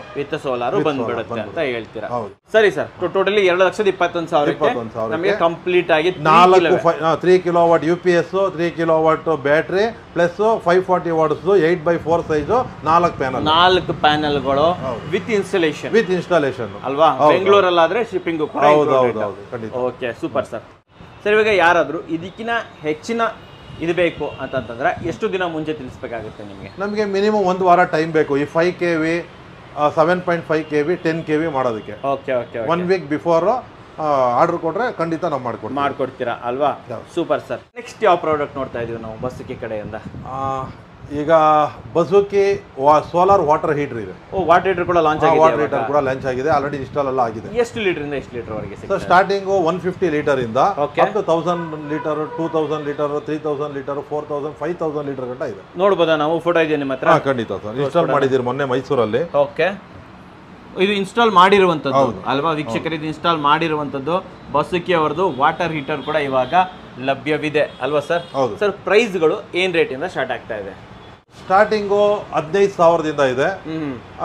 ಬಂದ್ಬಿಡುತ್ತೆ ಅಂತ ಹೇಳ್ತೀರಾ? ಸರಿ ಸರ್, ಟೋಟಲಿ 2,21,000ಕ್ಕೆ ನಮಗೆ ಕಂಪ್ಲೀಟ್ ಆಗಿ 3 kilowatt UPS, 3 kilowatt battery plus 540 watts 8x4 size 4 ಪ್ಯಾನಲ್ಗಳು ವಿತ್ ಇನ್ಸ್ಟಾಲೇಷನ್ ಅಲ್ವಾ? ಬೆಂಗಳೂರಲ್ಲಾದ್ರೆ ಶಿಪ್ಪಿಂಗ್ ಕೂಡ. Okay, super sir. ಸರ್, ಇವಾಗ ಯಾರಾದ್ರೂ ಇದಕ್ಕಿಂತ ಹೆಚ್ಚಿನ ಇದು ಬೇಕು ಅಂತಂದ್ರೆ ಎಷ್ಟು ದಿನ ಮುಂಚೆ ತಿಳಿಸ್ಬೇಕಾಗುತ್ತೆ ನಿಮಗೆ? ನಮಗೆ ಮಿನಿಮಮ್ 1 ವಾರ ಟೈಮ್ ಬೇಕು. ಈ 5 KV 7.5 KV 10 KV ಮಾಡೋದಕ್ಕೆ. ಓಕೆ, 1 ವೀಕ್ ಬಿಫೋರ್ ಆರ್ಡರ್ ಕೊಟ್ರೆ ಖಂಡಿತ ನಾವು ಮಾಡ್ಕೊಡ್ತೀರಾ ಅಲ್ವಾ? Super sir. ನೆಕ್ಸ್ಟ್ ಯಾವ ಪ್ರಾಡಕ್ಟ್ ನೋಡ್ತಾ ಇದೀವಿ ನಾವು ಬಸುಕಿ ಕಡೆಯಿಂದ? ಈಗ ಬಸುಕಿ ಸೋಲಾರ್ ವಾಟರ್ ಹೀಟರ್ ಇದೆ. ವಾಟರ್ ಹೀಟರ್ ಕೂಡ ಲಾಂಚ್ ಆಗಿದೆ. ಆಲ್ರೆಡಿ ಇನ್ಸ್ಟಾಲ್ ಎಲ್ಲ ಆಗಿದೆ. ಎಷ್ಟು ಲೀಟರ್ ಇಂದ ಎಷ್ಟು ಲೀಟರ್ ವರೆಗೆ? ಸರ್, ಸ್ಟಾರ್ಟಿಂಗ್ 150 ಲೀಟರ್ ಇಂದ up to 1000 litre, 2000 litre, 3000 litre, 4000, 5000 litre ಗಂಟ ಇದೆ. ನೋಡಬಹುದಾ ನಾವು? ಫೋಟೋ ಇದೆ ನಿಮ್ಮ ಹತ್ರ? ಖಂಡಿತ ಸರ್, ಇನ್ಸ್ಟಾಲ್ ಮಾಡಿದೀರಿ ಮೊನ್ನೆ ಮೈಸೂರಲ್ಲಿ. ಓಕೆ, ಇದು ಇನ್ಸ್ಟಾಲ್ ಮಾಡಿರುವಂತದ್ದು ಅಲ್ವಾ ವೀಕ್ಷಕರು, ಇದು ಇನ್ಸ್ಟಾಲ್ ಮಾಡಿರುವಂತದ್ದು ಬಸುಕಿ ಅವರದು ವಾಟರ್ ಹೀಟರ್ ಕೂಡ ಇವಾಗ ಲಭ್ಯವಿದೆ ಅಲ್ವಾ ಸರ್? ಸರ್ ಪ್ರೈಸ್ಗಳು ಏನ್ ರೇಟ್ ಇಂದ ಸ್ಟಾರ್ಟ್ ಆಗ್ತಾ ಇದೆ? ಸ್ಟಾರ್ಟಿಂಗು 15,000ದಿಂದ ಇದೆ,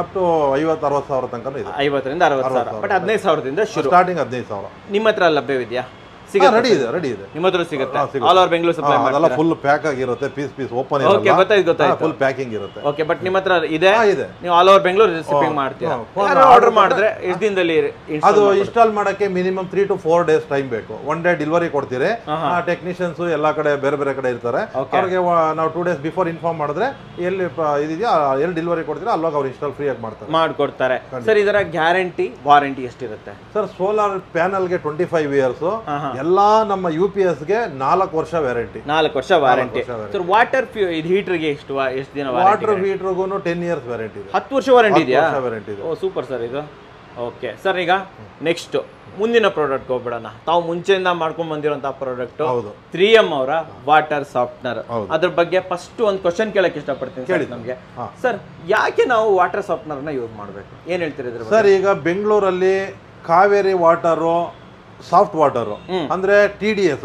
ಅಪ್ ಟು 50-60 ಸಾವಿರ ತನಕ ಇದೆ. 50ರಿಂದ 60 ಸಾವಿರ, ಬಟ್ 15,000ದಿಂದ ಶುರು. ಸ್ಟಾರ್ಟಿಂಗ್ 15,000. ನಿಮ್ಮ ಹತ್ರ ಲಭ್ಯವಿದೆಯಾ? ರೆಡಿ ಇದೆ. ನಿಮ್ಮ ಹತ್ರ ಸಿಗುತ್ತೆ? ಆಲ್ ಓವರ್ ಬೆಂಗಳೂರು ಸಪ್ಲೈ ಮಾಡ್ತೀರಾ? ಅದೆಲ್ಲ ಫುಲ್ ಪ್ಯಾಕ್ ಆಗಿರುತ್ತೆ, ಪೀಸ್ ಓಪನ್ ಇರಲ್ಲ. ಓಕೆ, ಗೊತ್ತಾಯ್ತು. ಫುಲ್ ಪ್ಯಾಕಿಂಗ್ ಇರುತ್ತೆ. ಓಕೆ, ಬಟ್ ನಿಮ್ಮ ಹತ್ರ ಇದೆ, ನೀವು ಆಲ್ ಓವರ್ ಬೆಂಗಳೂರು ಶಿಪ್ಪಿಂಗ್ ಮಾಡ್ತೀರಾ? ಆರ್ಡರ್ ಮಾಡಿದ್ರೆ ಎಷ್ಟು ದಿನದಲ್ಲಿ ಅದು ಇನ್ಸ್ಟಾಲ್ ಮಾಡಕ್ಕೆ ಮಿನಿಮಮ್ 3 to 4 ಡೇಸ್ ಟೈಮ್ ಬೇಕು. 1 ಡೇ ಡೆಲಿವರಿ ಕೊಡ್ತೀರಿ. ಟೆಕ್ನಿಷಿಯನ್ಸ್ ಎಲ್ಲಾ ಕಡೆ ಬೇರೆ ಕಡೆ ಇರ್ತಾರೆ. ಅವ್ರಿಗೆ ನಾವು 2 ಡೇಸ್ ಬಿಫೋರ್ ಇನ್ಫಾರ್ಮ್ ಮಾಡಿದ್ರೆ ಎಲ್ಲಿ ಇದೆಯಾ ಎಲ್ಲಿ ಡೆಲಿವರಿ ಕೊಡ್ತೀರಾ ಅಲ್ವಾಗ ಅವ್ರು ಇನ್ಸ್ಟಾಲ್ ಫ್ರೀ ಆಗಿ ಮಾಡ್ಕೊಡ್ತಾರೆ. ಸರ್ ಇದರ ಗ್ಯಾರಂಟಿ ವಾರಂಟಿ ಎಷ್ಟಿರುತ್ತೆ ಸರ್? ಸೋಲಾರ್ ಪ್ಯಾನಲ್ಗೆ 25 ಇಯರ್ಸ್, ಎಲ್ಲಾ ನಮ್ಮ UPS ಗೆ 4 ವರ್ಷ ವ್ಯಾರಂಟಿ. 4 ವರ್ಷ ವಾರಂಟಿ. ಸರ್ ವಾಟರ್ ಹೀಟರ್ ಗೆ ಎಷ್ಟು ದಿನ ವಾಟರ್ ಹೀಟರ್ಗೂ 10 ಇಯರ್ಸ್ ವ್ಯಾರಂಟಿ ಇದೆ. 10 ವರ್ಷ ವಾರಂಟಿ ಇದೆಯಾ? ಓ ಸೂಪರ್ ಸರ್ ಇದು. ಓಕೆ ಸರ್, ಈಗ ನೆಕ್ಸ್ಟ್ ಮುಂದಿನ ಪ್ರಾಡಕ್ಟ್ ಹೋಗ್ಬಿಡೋಣ. ತಾವು ಮುಂಚೆಯಿಂದ ಮಾಡ್ಕೊಂಡ್ ಬಂದಿರುವಂತಹ ಪ್ರಾಡಕ್ಟ್ 3M ಅವರ ವಾಟರ್ ಸಾಫ್ಟ್ನರ್. ಅದ್ರ ಬಗ್ಗೆ ಫಸ್ಟ್ ಒಂದು ಕ್ವಶನ್ ಕೇಳಕ್ ಇಷ್ಟಪಡ್ತೀನಿ ಸರ್ ನಮ್ಗೆ. ಸರ್ ಯಾಕೆ ನಾವು ವಾಟರ್ ಸಾಫ್ಟ್ನರ್ ನ ಯೂಸ್ ಮಾಡ್ಬೇಕು, ಏನ್ ಹೇಳ್ತೀರಿ ಇದ್ರ ಬಗ್ಗೆ? ಸರ್ ಈಗ ಬೆಂಗಳೂರಲ್ಲಿ ಕಾವೇರಿ ವಾಟರು, ಸಾಫ್ಟ್ ವಾಟರ್ ಅಂದ್ರೆ TDS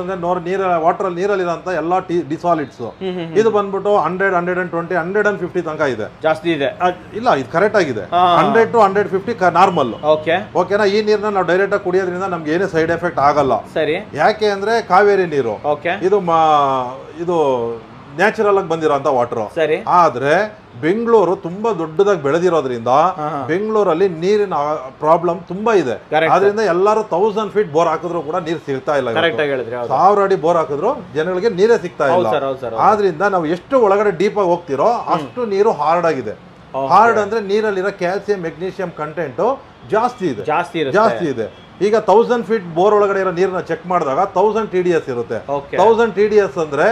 ಅಂದ್ರೆ ವಾಟರ್ ನೀರಲ್ಲಿರೋಂತ ಎಲ್ಲಾ ಡಿಸಾಲಿಡ್ಸ್, ಇದು ಬಂದ್ಬಿಟ್ಟು 100, 120, 150 ತನಕ ಇದೆ. ಜಾಸ್ತಿ ಇದೆ? ಇಲ್ಲ, ಇದು ಕರೆಕ್ಟ್ ಆಗಿದೆ. 100 to 150 ನಾರ್ಮಲ್. ಓಕೆನಾ? ಈ ನೀರ್ನ ನಾವು ಡೈರೆಕ್ಟ್ ಆಗಿ ಕುಡಿಯೋದ್ರಿಂದ ನಮ್ಗೆ ಏನೇ ಸೈಡ್ ಎಫೆಕ್ಟ್ ಆಗಲ್ಲ. ಸರಿ. ಯಾಕೆ ಅಂದ್ರೆ ಕಾವೇರಿ ನೀರು ಇದು ನ್ಯಾಚುರಲ್ ಆಗಿ ಬಂದಿರೋಂತ ವಾಟರ್. ಸರಿ. ಆದ್ರೆ ಬೆಂಗಳೂರು ತುಂಬಾ ದೊಡ್ಡದಾಗಿ ಬೆಳೆದಿರೋದ್ರಿಂದ ಬೆಂಗಳೂರಲ್ಲಿ ನೀರಿನ ಪ್ರಾಬ್ಲಮ್ ತುಂಬಾ ಇದೆ. ಆದ್ರಿಂದ ಎಲ್ಲರೂ 1000 ಫೀಟ್ ಬೋರ್ ಹಾಕಿದ್ರು ಕೂಡ ನೀರ್ ಸಿಗ್ತಾ ಇಲ್ಲ. 1000 ಅಡಿ ಬೋರ್ ಹಾಕಿದ್ರು ಜನಗಳಿಗೆ ನೀರೇ ಸಿಗ್ತಾ ಇಲ್ಲ. ಆದ್ರಿಂದ ನಾವು ಎಷ್ಟು ಒಳಗಡೆ ಡೀಪ್ ಆಗಿ ಹೋಗ್ತಿರೋ ಅಷ್ಟು ನೀರು ಹಾರ್ಡ್ ಆಗಿದೆ. ಹಾರ್ಡ್ ಅಂದ್ರೆ ನೀರಲ್ಲಿರೋ ಕ್ಯಾಲ್ಸಿಯಂ, ಮೆಗ್ನೀಷಿಯಂ ಕಂಟೆಂಟ್ ಜಾಸ್ತಿ ಇದೆ. ಈಗ 1000 ಫೀಟ್ ಬೋರ್ ಒಳಗಡೆ ಇರೋ ನೀರನ್ನ ಚೆಕ್ ಮಾಡಿದಾಗ 1000 TDS ಇರುತ್ತೆ. 1000 TDS ಅಂದ್ರೆ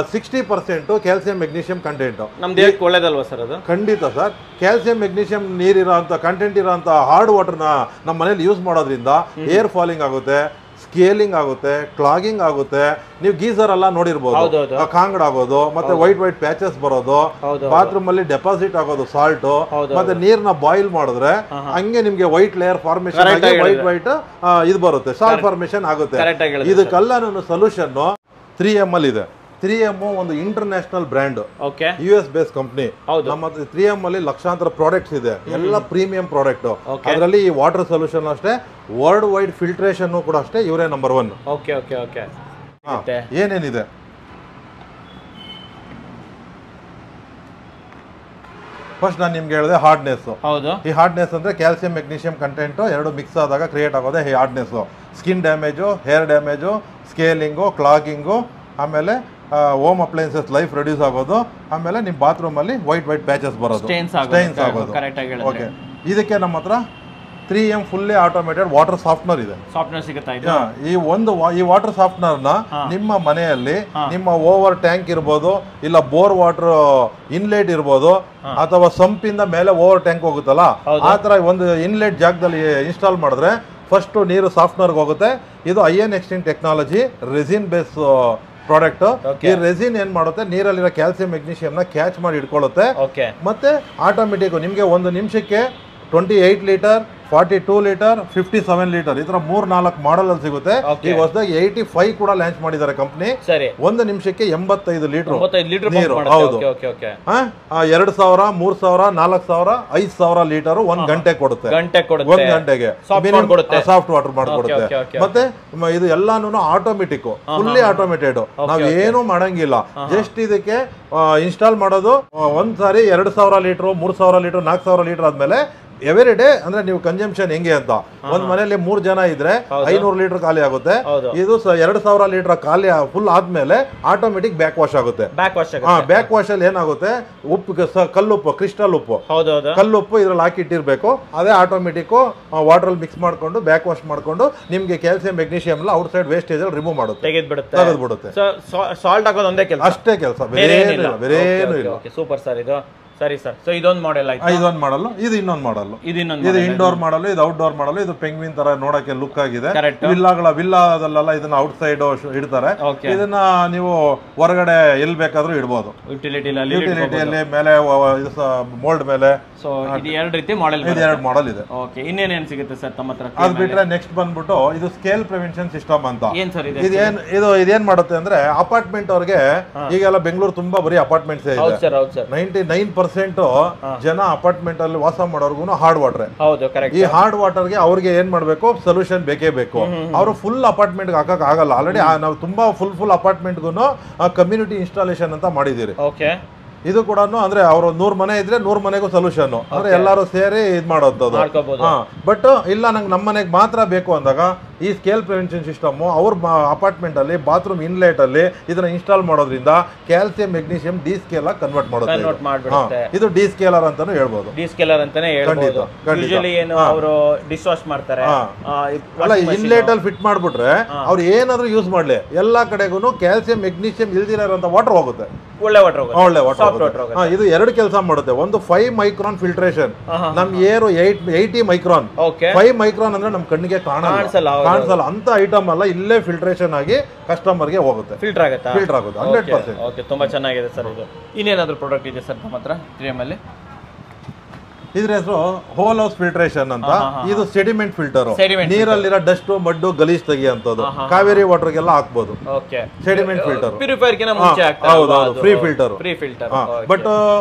60% ಕ್ಯಾಲ್ಸಿಯಂ ಮೆಗ್ನೀಷಿಯಂ ಕಂಟೆಂಟ್. ನಮ್ಮ ದೇಹಕ್ಕೆ ಒಳ್ಳೇದಲ್ವಾ ಸರ್ ಅದು? ಖಂಡಿತ ಸರ್. ಕ್ಯಾಲ್ಸಿಯಂ ಮೆಗ್ನೀಷಿಯಂ ನೀರಿರೋಂಥ ಕಂಟೆಂಟ್ ಇರೋಂಥ ಹಾರ್ಡ್ ವಾಟರ್ನ ನಮ್ಮ ಮನೇಲಿ ಯೂಸ್ ಮಾಡೋದ್ರಿಂದ ಏರ್ ಫಾಲಿಂಗ್ ಆಗುತ್ತೆ, ಸ್ಕೇಲಿಂಗ್ ಆಗುತ್ತೆ, ಕ್ಲಾಗಿಂಗ್ ಆಗುತ್ತೆ. ನೀವು ಗೀಸರ್ ಎಲ್ಲ ನೋಡಿರ್ಬೋದು, ಕಾಂಗಡ್ ಆಗೋದು, ಮತ್ತೆ ವೈಟ್ ಪ್ಯಾಚಸ್ ಬರೋದು, ಬಾತ್ರೂಮ್ ಅಲ್ಲಿ ಡೆಪಾಸಿಟ್ ಆಗೋದು ಸಾಲ್ಟ್, ಮತ್ತೆ ನೀರ್ನ ಬಾಯ್ಲ್ ಮಾಡಿದ್ರೆ ಹಂಗೆ ನಿಮ್ಗೆ ವೈಟ್ ಲೇಯರ್ ಫಾರ್ಮೇಶನ್ ಆಗಿ ವೈಟ್ ಇದು ಬರುತ್ತೆ, ಸಾಲ್ಟ್ ಫಾರ್ಮೇಶನ್ ಆಗುತ್ತೆ. ಇದಕ್ಕೆಲ್ಲ ಸೊಲ್ಯೂಷನ್ 3M ಅಲ್ಲಿ ಇದೆ. 3M ಒಂದು international brand, US base company. ನಮ್ಮ 3M ಅಲ್ಲಿ ಲಕ್ಷಾಂತರ ಪ್ರಾಡಕ್ಟ್ಸ್ ಇದೆ, ಎಲ್ಲ ಪ್ರೀಮಿಯಂ ಪ್ರಾಡಕ್ಟ್. ಅದರಲ್ಲಿ ಈ ವಾಟರ್ ಸೊಲ್ಯೂಷನ್ ಅಷ್ಟೇ, ವರ್ಲ್ಡ್ ವೈಡ್ ಫಿಲ್ಟ್ರೇಷನ್ ಕೂಡ ಅಷ್ಟೇ, ಇವರೇ ನಂಬರ್ 1. ಏನೇನಿದೆ ಫಸ್ಟ್ ನಾನು ನಿಮ್ಗೆ ಹೇಳಿದೆ ಹಾರ್ಡ್ನೆಸ್. ಈ ಹಾರ್ಡ್ನೆಸ್ ಅಂದ್ರೆ ಕ್ಯಾಲ್ಸಿಯಂ ಮೆಗ್ನೀಷಿಯಂ ಕಂಟೆಂಟ್ ಎರಡು ಮಿಕ್ಸ್ ಆದಾಗ ಕ್ರಿಯೇಟ್ ಆಗೋದೇ ಈ hardness. Skin damage, hair damage, scaling, clogging, ಆಮೇಲೆ ಹೋಮ್ ಅಪ್ಲೈನ್ಸಸ್ ಲೈಫ್ ರೆಡ್ಯೂಸ್ ಆಗೋದು, ಆಮೇಲೆ ನಿಮ್ಮ ಬಾತ್ರೂಮ್ ಅಲ್ಲಿ ವೈಟ್ ಪ್ಯಾಚಸ್ ಬರೋದು, ಸ್ಟೈನ್ಸ್ ಆಗೋದು. ಓಕೆ, ಇದಕ್ಕೆ ನಮ್ಮ ಹತ್ರ 3M fully automated water softener ಇದೆ. ಈ ವಾಟರ್ ಸಾಫ್ಟ್ನರ್ ನ ನಿಮ್ಮ ಮನೆಯಲ್ಲಿ ನಿಮ್ಮ ಓವರ್ ಟ್ಯಾಂಕ್ ಇರ್ಬೋದು, ಇಲ್ಲ ಬೋರ್ ವಾಟರ್ ಇನ್ಲೆಟ್ ಇರ್ಬೋದು, ಅಥವಾ ಸಂಪಿಂದ ಮೇಲೆ ಓವರ್ ಟ್ಯಾಂಕ್ ಹೋಗುತ್ತಲ್ಲ, ಆ ತರ ಒಂದು ಇನ್ಲೆಟ್ ಜಾಗದಲ್ಲಿ ಇನ್ಸ್ಟಾಲ್ ಮಾಡಿದ್ರೆ ಫಸ್ಟ್ ನೀರು ಸಾಫ್ಟ್ನರ್ಗೆ ಹೋಗುತ್ತೆ. ಇದು IN extent technology resin base product. ಈ ರೆಸಿನ್ ಏನ್ ಮಾಡುತ್ತೆ, ನೀರಲ್ಲಿರೋ ಕ್ಯಾಲ್ಸಿಯಂ ಮೆಗ್ನೀಷಿಯಂ ನ ಕ್ಯಾಚ್ ಮಾಡಿ ಇಟ್ಕೊಳ್ಳುತ್ತೆ. ಮತ್ತೆ ಆಟೋಮೆಟಿಕ್ ನಿಮ್ಗೆ 1 ನಿಮಿಷಕ್ಕೆ 28 ಲೀಟರ್, 42 ಲೀಟರ್, 57 ಲೀಟರ್, ಈ ತರ 3-4 ಮಾಡೆಲ್ ಅಲ್ಲಿ ಸಿಗುತ್ತೆ. ಈಗ ಹೊಸದಾಗಿ 85 ಕೂಡ ಲಾಂಚ್ ಮಾಡಿದ್ದಾರೆ ಕಂಪನಿ. 1 ನಿಮಿಷಕ್ಕೆ 85 ಲೀಟರ್ ನೀರು. ಹೌದು, 2000, 3000, 4000, 5000 ಲೀಟರ್ 1 ಗಂಟೆ ಕೊಡುತ್ತೆ. 1 ಗಂಟೆಗೆ ಸಾಫ್ಟ್ ವಾಟರ್ ಮಾಡಿಕೊಡುತ್ತೆ. ಮತ್ತೆ ಇದು ಎಲ್ಲಾನು ಆಟೋಮೆಟಿಕ್, ಫುಲ್ಲಿ ಆಟೋಮೇಟೆಡ್. ನಾವ್ ಏನು ಮಾಡಂಗಿಲ್ಲ, ಜಸ್ಟ್ ಇದಕ್ಕೆ ಇನ್ಸ್ಟಾಲ್ ಮಾಡೋದು. ಒಂದ್ಸಾರಿ 2000 ಲೀಟರ್, 3000 ಲೀಟರ್, 4000 ಲೀಟರ್ ಆದ್ಮೇಲೆ ಎವ್ರಿ ಡೇ ಅಂದ್ರೆ ನೀವು ಕನ್ಸಂಪ್ಷನ್ ಹೆಂಗೆ ಅಂತ, ಒಂದ್ ಮನೆಯಲ್ಲಿ 3 ಜನ ಇದ್ರೆ 500 ಲೀಟರ್ ಖಾಲಿ ಆಗುತ್ತೆ. ಇದು 2000 ಲೀಟರ್ ಖಾಲಿ ಫುಲ್ ಆದ್ಮೇಲೆ ಆಟೋಮೆಟಿಕ್ ಬ್ಯಾಕ್ ವಾಶ್ ಆಗುತ್ತೆ. ಬ್ಯಾಕ್ ವಾಶ್ ಅಲ್ಲಿ ಏನಾಗುತ್ತೆ, ಉಪ್ಪು, ಕಲ್ಲುಪ್ಪು, ಕ್ರಿಸ್ಟಲ್ ಉಪ್ಪು, ಕಲ್ಲುಪ್ಪು ಇದ್ರಲ್ಲಿ ಹಾಕಿಟ್ಟಿರ್ಬೇಕು. ಅದೇ ಆಟೋಮೆಟಿಕ್ ವಾಟರ್ ಅಲ್ಲಿ ಮಿಕ್ಸ್ ಮಾಡ್ಕೊಂಡು ಬ್ಯಾಕ್ ವಾಶ್ ಮಾಡ್ಕೊಂಡು ನಿಮ್ಗೆ ಕ್ಯಾಲ್ಸಿಯಂ ಮೆಗ್ನೀಷಿಯಂ ಎಲ್ಲ ಔಟ್ ಸೈಡ್ ವೇಸ್ಟೇಜ್ ಅಲ್ಲಿ ರಿಮೂವ್ ಮಾಡುತ್ತೆ, ತೆಗೆದ್ಬಿಡುತ್ತೆ. ಸಾಲ್ಟ್ ಹಾಕೋದು ಒಂದೇ ಕೆಲಸ, ಅಷ್ಟೇ ಕೆಲಸ, ಬೇರೇನು ಇಲ್ಲ. ಸೂಪರ್ ಸರ್ ಇದು. ಸರಿ ಸರ್. ಸೊ ಇದೊಂದು ಮಾಡೆಲ್ ಆಯ್ತು. ಇದೊಂದು ಮಾಡಲ್, ಇದು ಇನ್ನೊಂದು ಮಾಡಲ್. ಇದು ಇಂಡೋರ್ ಮಾಡಲ್, ಇದು ಔಟ್ಡೋರ್ ಮಾಡಲ್. ಇದು ಪೆಂಗ್ವಿನ್ ತರ ನೋಡಕ್ಕೆ ಲುಕ್ ಆಗಿದೆ. ವಿಲ್ಲಾದಲ್ಲೆಲ್ಲ ಇದನ್ನ ಔಟ್ ಸೈಡ್ ಇಡ್ತಾರೆ. ಇದನ್ನ ನೀವು ಹೊರಗಡೆ ಎಲ್ಲಿ ಬೇಕಾದ್ರೂ ಇಡಬಹುದು. ಯುಟಿಲಿಟಿಯಲ್ಲಿ ಮೇಲೆ ಮೋಲ್ಡ್ ಮೇಲೆ. ಸೊ ಇದು ಎರಡು ರೀತಿ ಮಾಡೆಲ್, ಎರಡು ಮಾಡೆಲ್ ಇದೆ. ಓಕೆ, ಇನ್ನೇನೇನು ಸಿಗುತ್ತೆ ಸರ್ ತಮ್ಮ ಹತ್ರ? ಅದು ಬಿಟ್ರೆ ನೆಕ್ಸ್ಟ್ ಬಂದ್ಬಿಟ್ಟು ಇದು ಸ್ಕೇಲ್ ಪ್ರಿವೆನ್ಷನ್ ಸಿಸ್ಟಮ್ ಅಂತ. ಏನ್ ಸರ್ ಇದು? ಇದೇನ್ ಮಾಡುತ್ತೆ ಅಂದ್ರೆ ಅಪಾರ್ಟ್ಮೆಂಟ್ ಅವ್ರಿಗೆ, ಈಗೆಲ್ಲ ಬೆಂಗಳೂರು ತುಂಬಾ ಬರೀ ಅಪಾರ್ಟ್ಮೆಂಟ್ಸ್ ಇದೆ. 99% ಜನ ಅಪಾರ್ಟ್ಮೆಂಟ್ ಅಲ್ಲಿ ವಾಸ ಮಾಡೋರ್ಗು ಹಾರ್ಡ್ ವಾಟರ್. ಈ ಹಾರ್ಡ್ ವಾಟರ್ ಗೆ ಅವ್ರಿಗೆ ಏನ್ ಮಾಡ್ಬೇಕು, ಸೊಲ್ಯೂಷನ್ ಬೇಕೇ ಬೇಕು. ಅವರು ಫುಲ್ ಅಪಾರ್ಟ್ಮೆಂಟ್ ಹಾಕಕ್ ಆಗಲ್ಲ. ಆಲ್ರೆಡಿ ನಾವು ತುಂಬಾ ಫುಲ್ ಅಪಾರ್ಟ್ಮೆಂಟ್ ಕಮ್ಯುನಿಟಿ ಇನ್ಸ್ಟಾಲೇಷನ್ ಅಂತ ಮಾಡಿದೀರಿ. ಇದು ಕೂಡ ಅಂದ್ರೆ ಅವರು 100 ಮನೆ ಇದ್ರೆ 100 ಮನೆಗೂ ಸೊಲ್ಯೂಷನ್ ಅಂದ್ರೆ ಎಲ್ಲರೂ ಸೇರಿ ಇದ್ ಮಾಡೋದು. ಬಟ್ ಇಲ್ಲ ನಂಗೆ ನಮ್ಮ ಮನೆಗೆ ಮಾತ್ರ ಬೇಕು ಅಂದಾಗ ಈ ಸ್ಕೇಲ್ ಪ್ರಿವೆನ್ಷನ್ ಸಿಸ್ಟಮ್ ಅವ್ರ ಅಪಾರ್ಟ್ಮೆಂಟ್ ಅಲ್ಲಿ ಬಾತ್ರೂಮ್ ಇನ್ಲೆಟ್ ಅಲ್ಲಿ ಇದನ್ನ ಇನ್ಸ್ಟಾಲ್ ಮಾಡೋದ್ರಿಂದ ಕ್ಯಾಲ್ಸಿಯಂ ಮೆಗ್ನೀಷಿಯಂ ಡಿ ಸ್ಕೇಲ್ ಆಗಿ ಕನ್ವರ್ಟ್ ಮಾಡುತ್ತೆ. ಇದು ಡಿ ಸ್ಕೇಲರ್ ಅಂತಾನು ಹೇಳ್ಬೋದು. ಡಿ ಸ್ಕೇಲರ್ ಅಂತಾನೆ ಹೇಳ್ಬೋದು. ಯೂಶುವಲಿ ಏನು ಅವರು ಡಿಶ್ ವಾಶ್ ಮಾಡ್ತಾರೆ, ಅಲ್ಲ ಇನ್ಲೆಟ್ ಅಲ್ಲಿ ಫಿಟ್ ಮಾಡ್ಬಿಟ್ರೆ ಅವ್ರು ಏನಾದ್ರೂ ಯೂಸ್ ಮಾಡ್ಲಿ ಎಲ್ಲಾ ಕಡೆಗೂ ಕ್ಯಾಲ್ಸಿಯಂ ಮೆಗ್ನೀಷಿಯಂ ಇಲ್ದಿರೋಂತ ವಾಟರ್ ಹೋಗುತ್ತೆ. ಒಳ್ಳೆ ವಾಟರ್. ಇದು ಎರಡು ಕೆಲಸ ಮಾಡುತ್ತೆ. ಒಂದು 5 ಮೈಕ್ರಾನ್ ಫಿಲ್ಟ್ರೇಷನ್. ನಮ್ ಏರು 80 ಮೈಕ್ರಾನ್. 5 ಮೈಕ್ರಾನ್ ಅಂದ್ರೆ ನಮ್ ಕಣ್ಣಿಗೆ ಕಾಣಿಸಲ್ಲ ಅಂತ ಐಟಮ್ ಅಲ್ಲ. ಇಲ್ಲೇ ಫಿಲ್ಟ್ರೇಷನ್ ಆಗಿ ಕಸ್ಟಮರ್ ಗೆ ಹೋಗುತ್ತೆ, ಫಿಲ್ಟರ್ ಆಗುತ್ತೆ 100%. ಓಕೆ, ತುಂಬಾ ಚೆನ್ನಾಗಿದೆ ಸರ್ ಇದು. ಇನ್ನೇನಾದ್ರೂ ಪ್ರಾಡಕ್ಟ್ ಇದೆ ಸರ್ ನಮ್ಮ ಹತ್ರ 3M ಅಲ್ಲಿ? ಇದ್ರ ಹೆಸರು ಹೋಲ್ ಹೌಸ್ ಫಿಲ್ಟ್ರೇಷನ್ ಅಂತ. ಇದು ಸೆಡಿಮೆಂಟ್ ಫಿಲ್ಟರ್. ನೀರಲ್ಲಿರೋ ಡಸ್ಟ್ ಮಡ್ಡು ಗಲೀಜ್ ತೆಗಿಯುವಂತದ್ದು. ಕಾವೇರಿ ವಾಟರ್ ಗೆಲ್ಲ ಹಾಕ್ಬೋದು. Sediment filter, free filter. But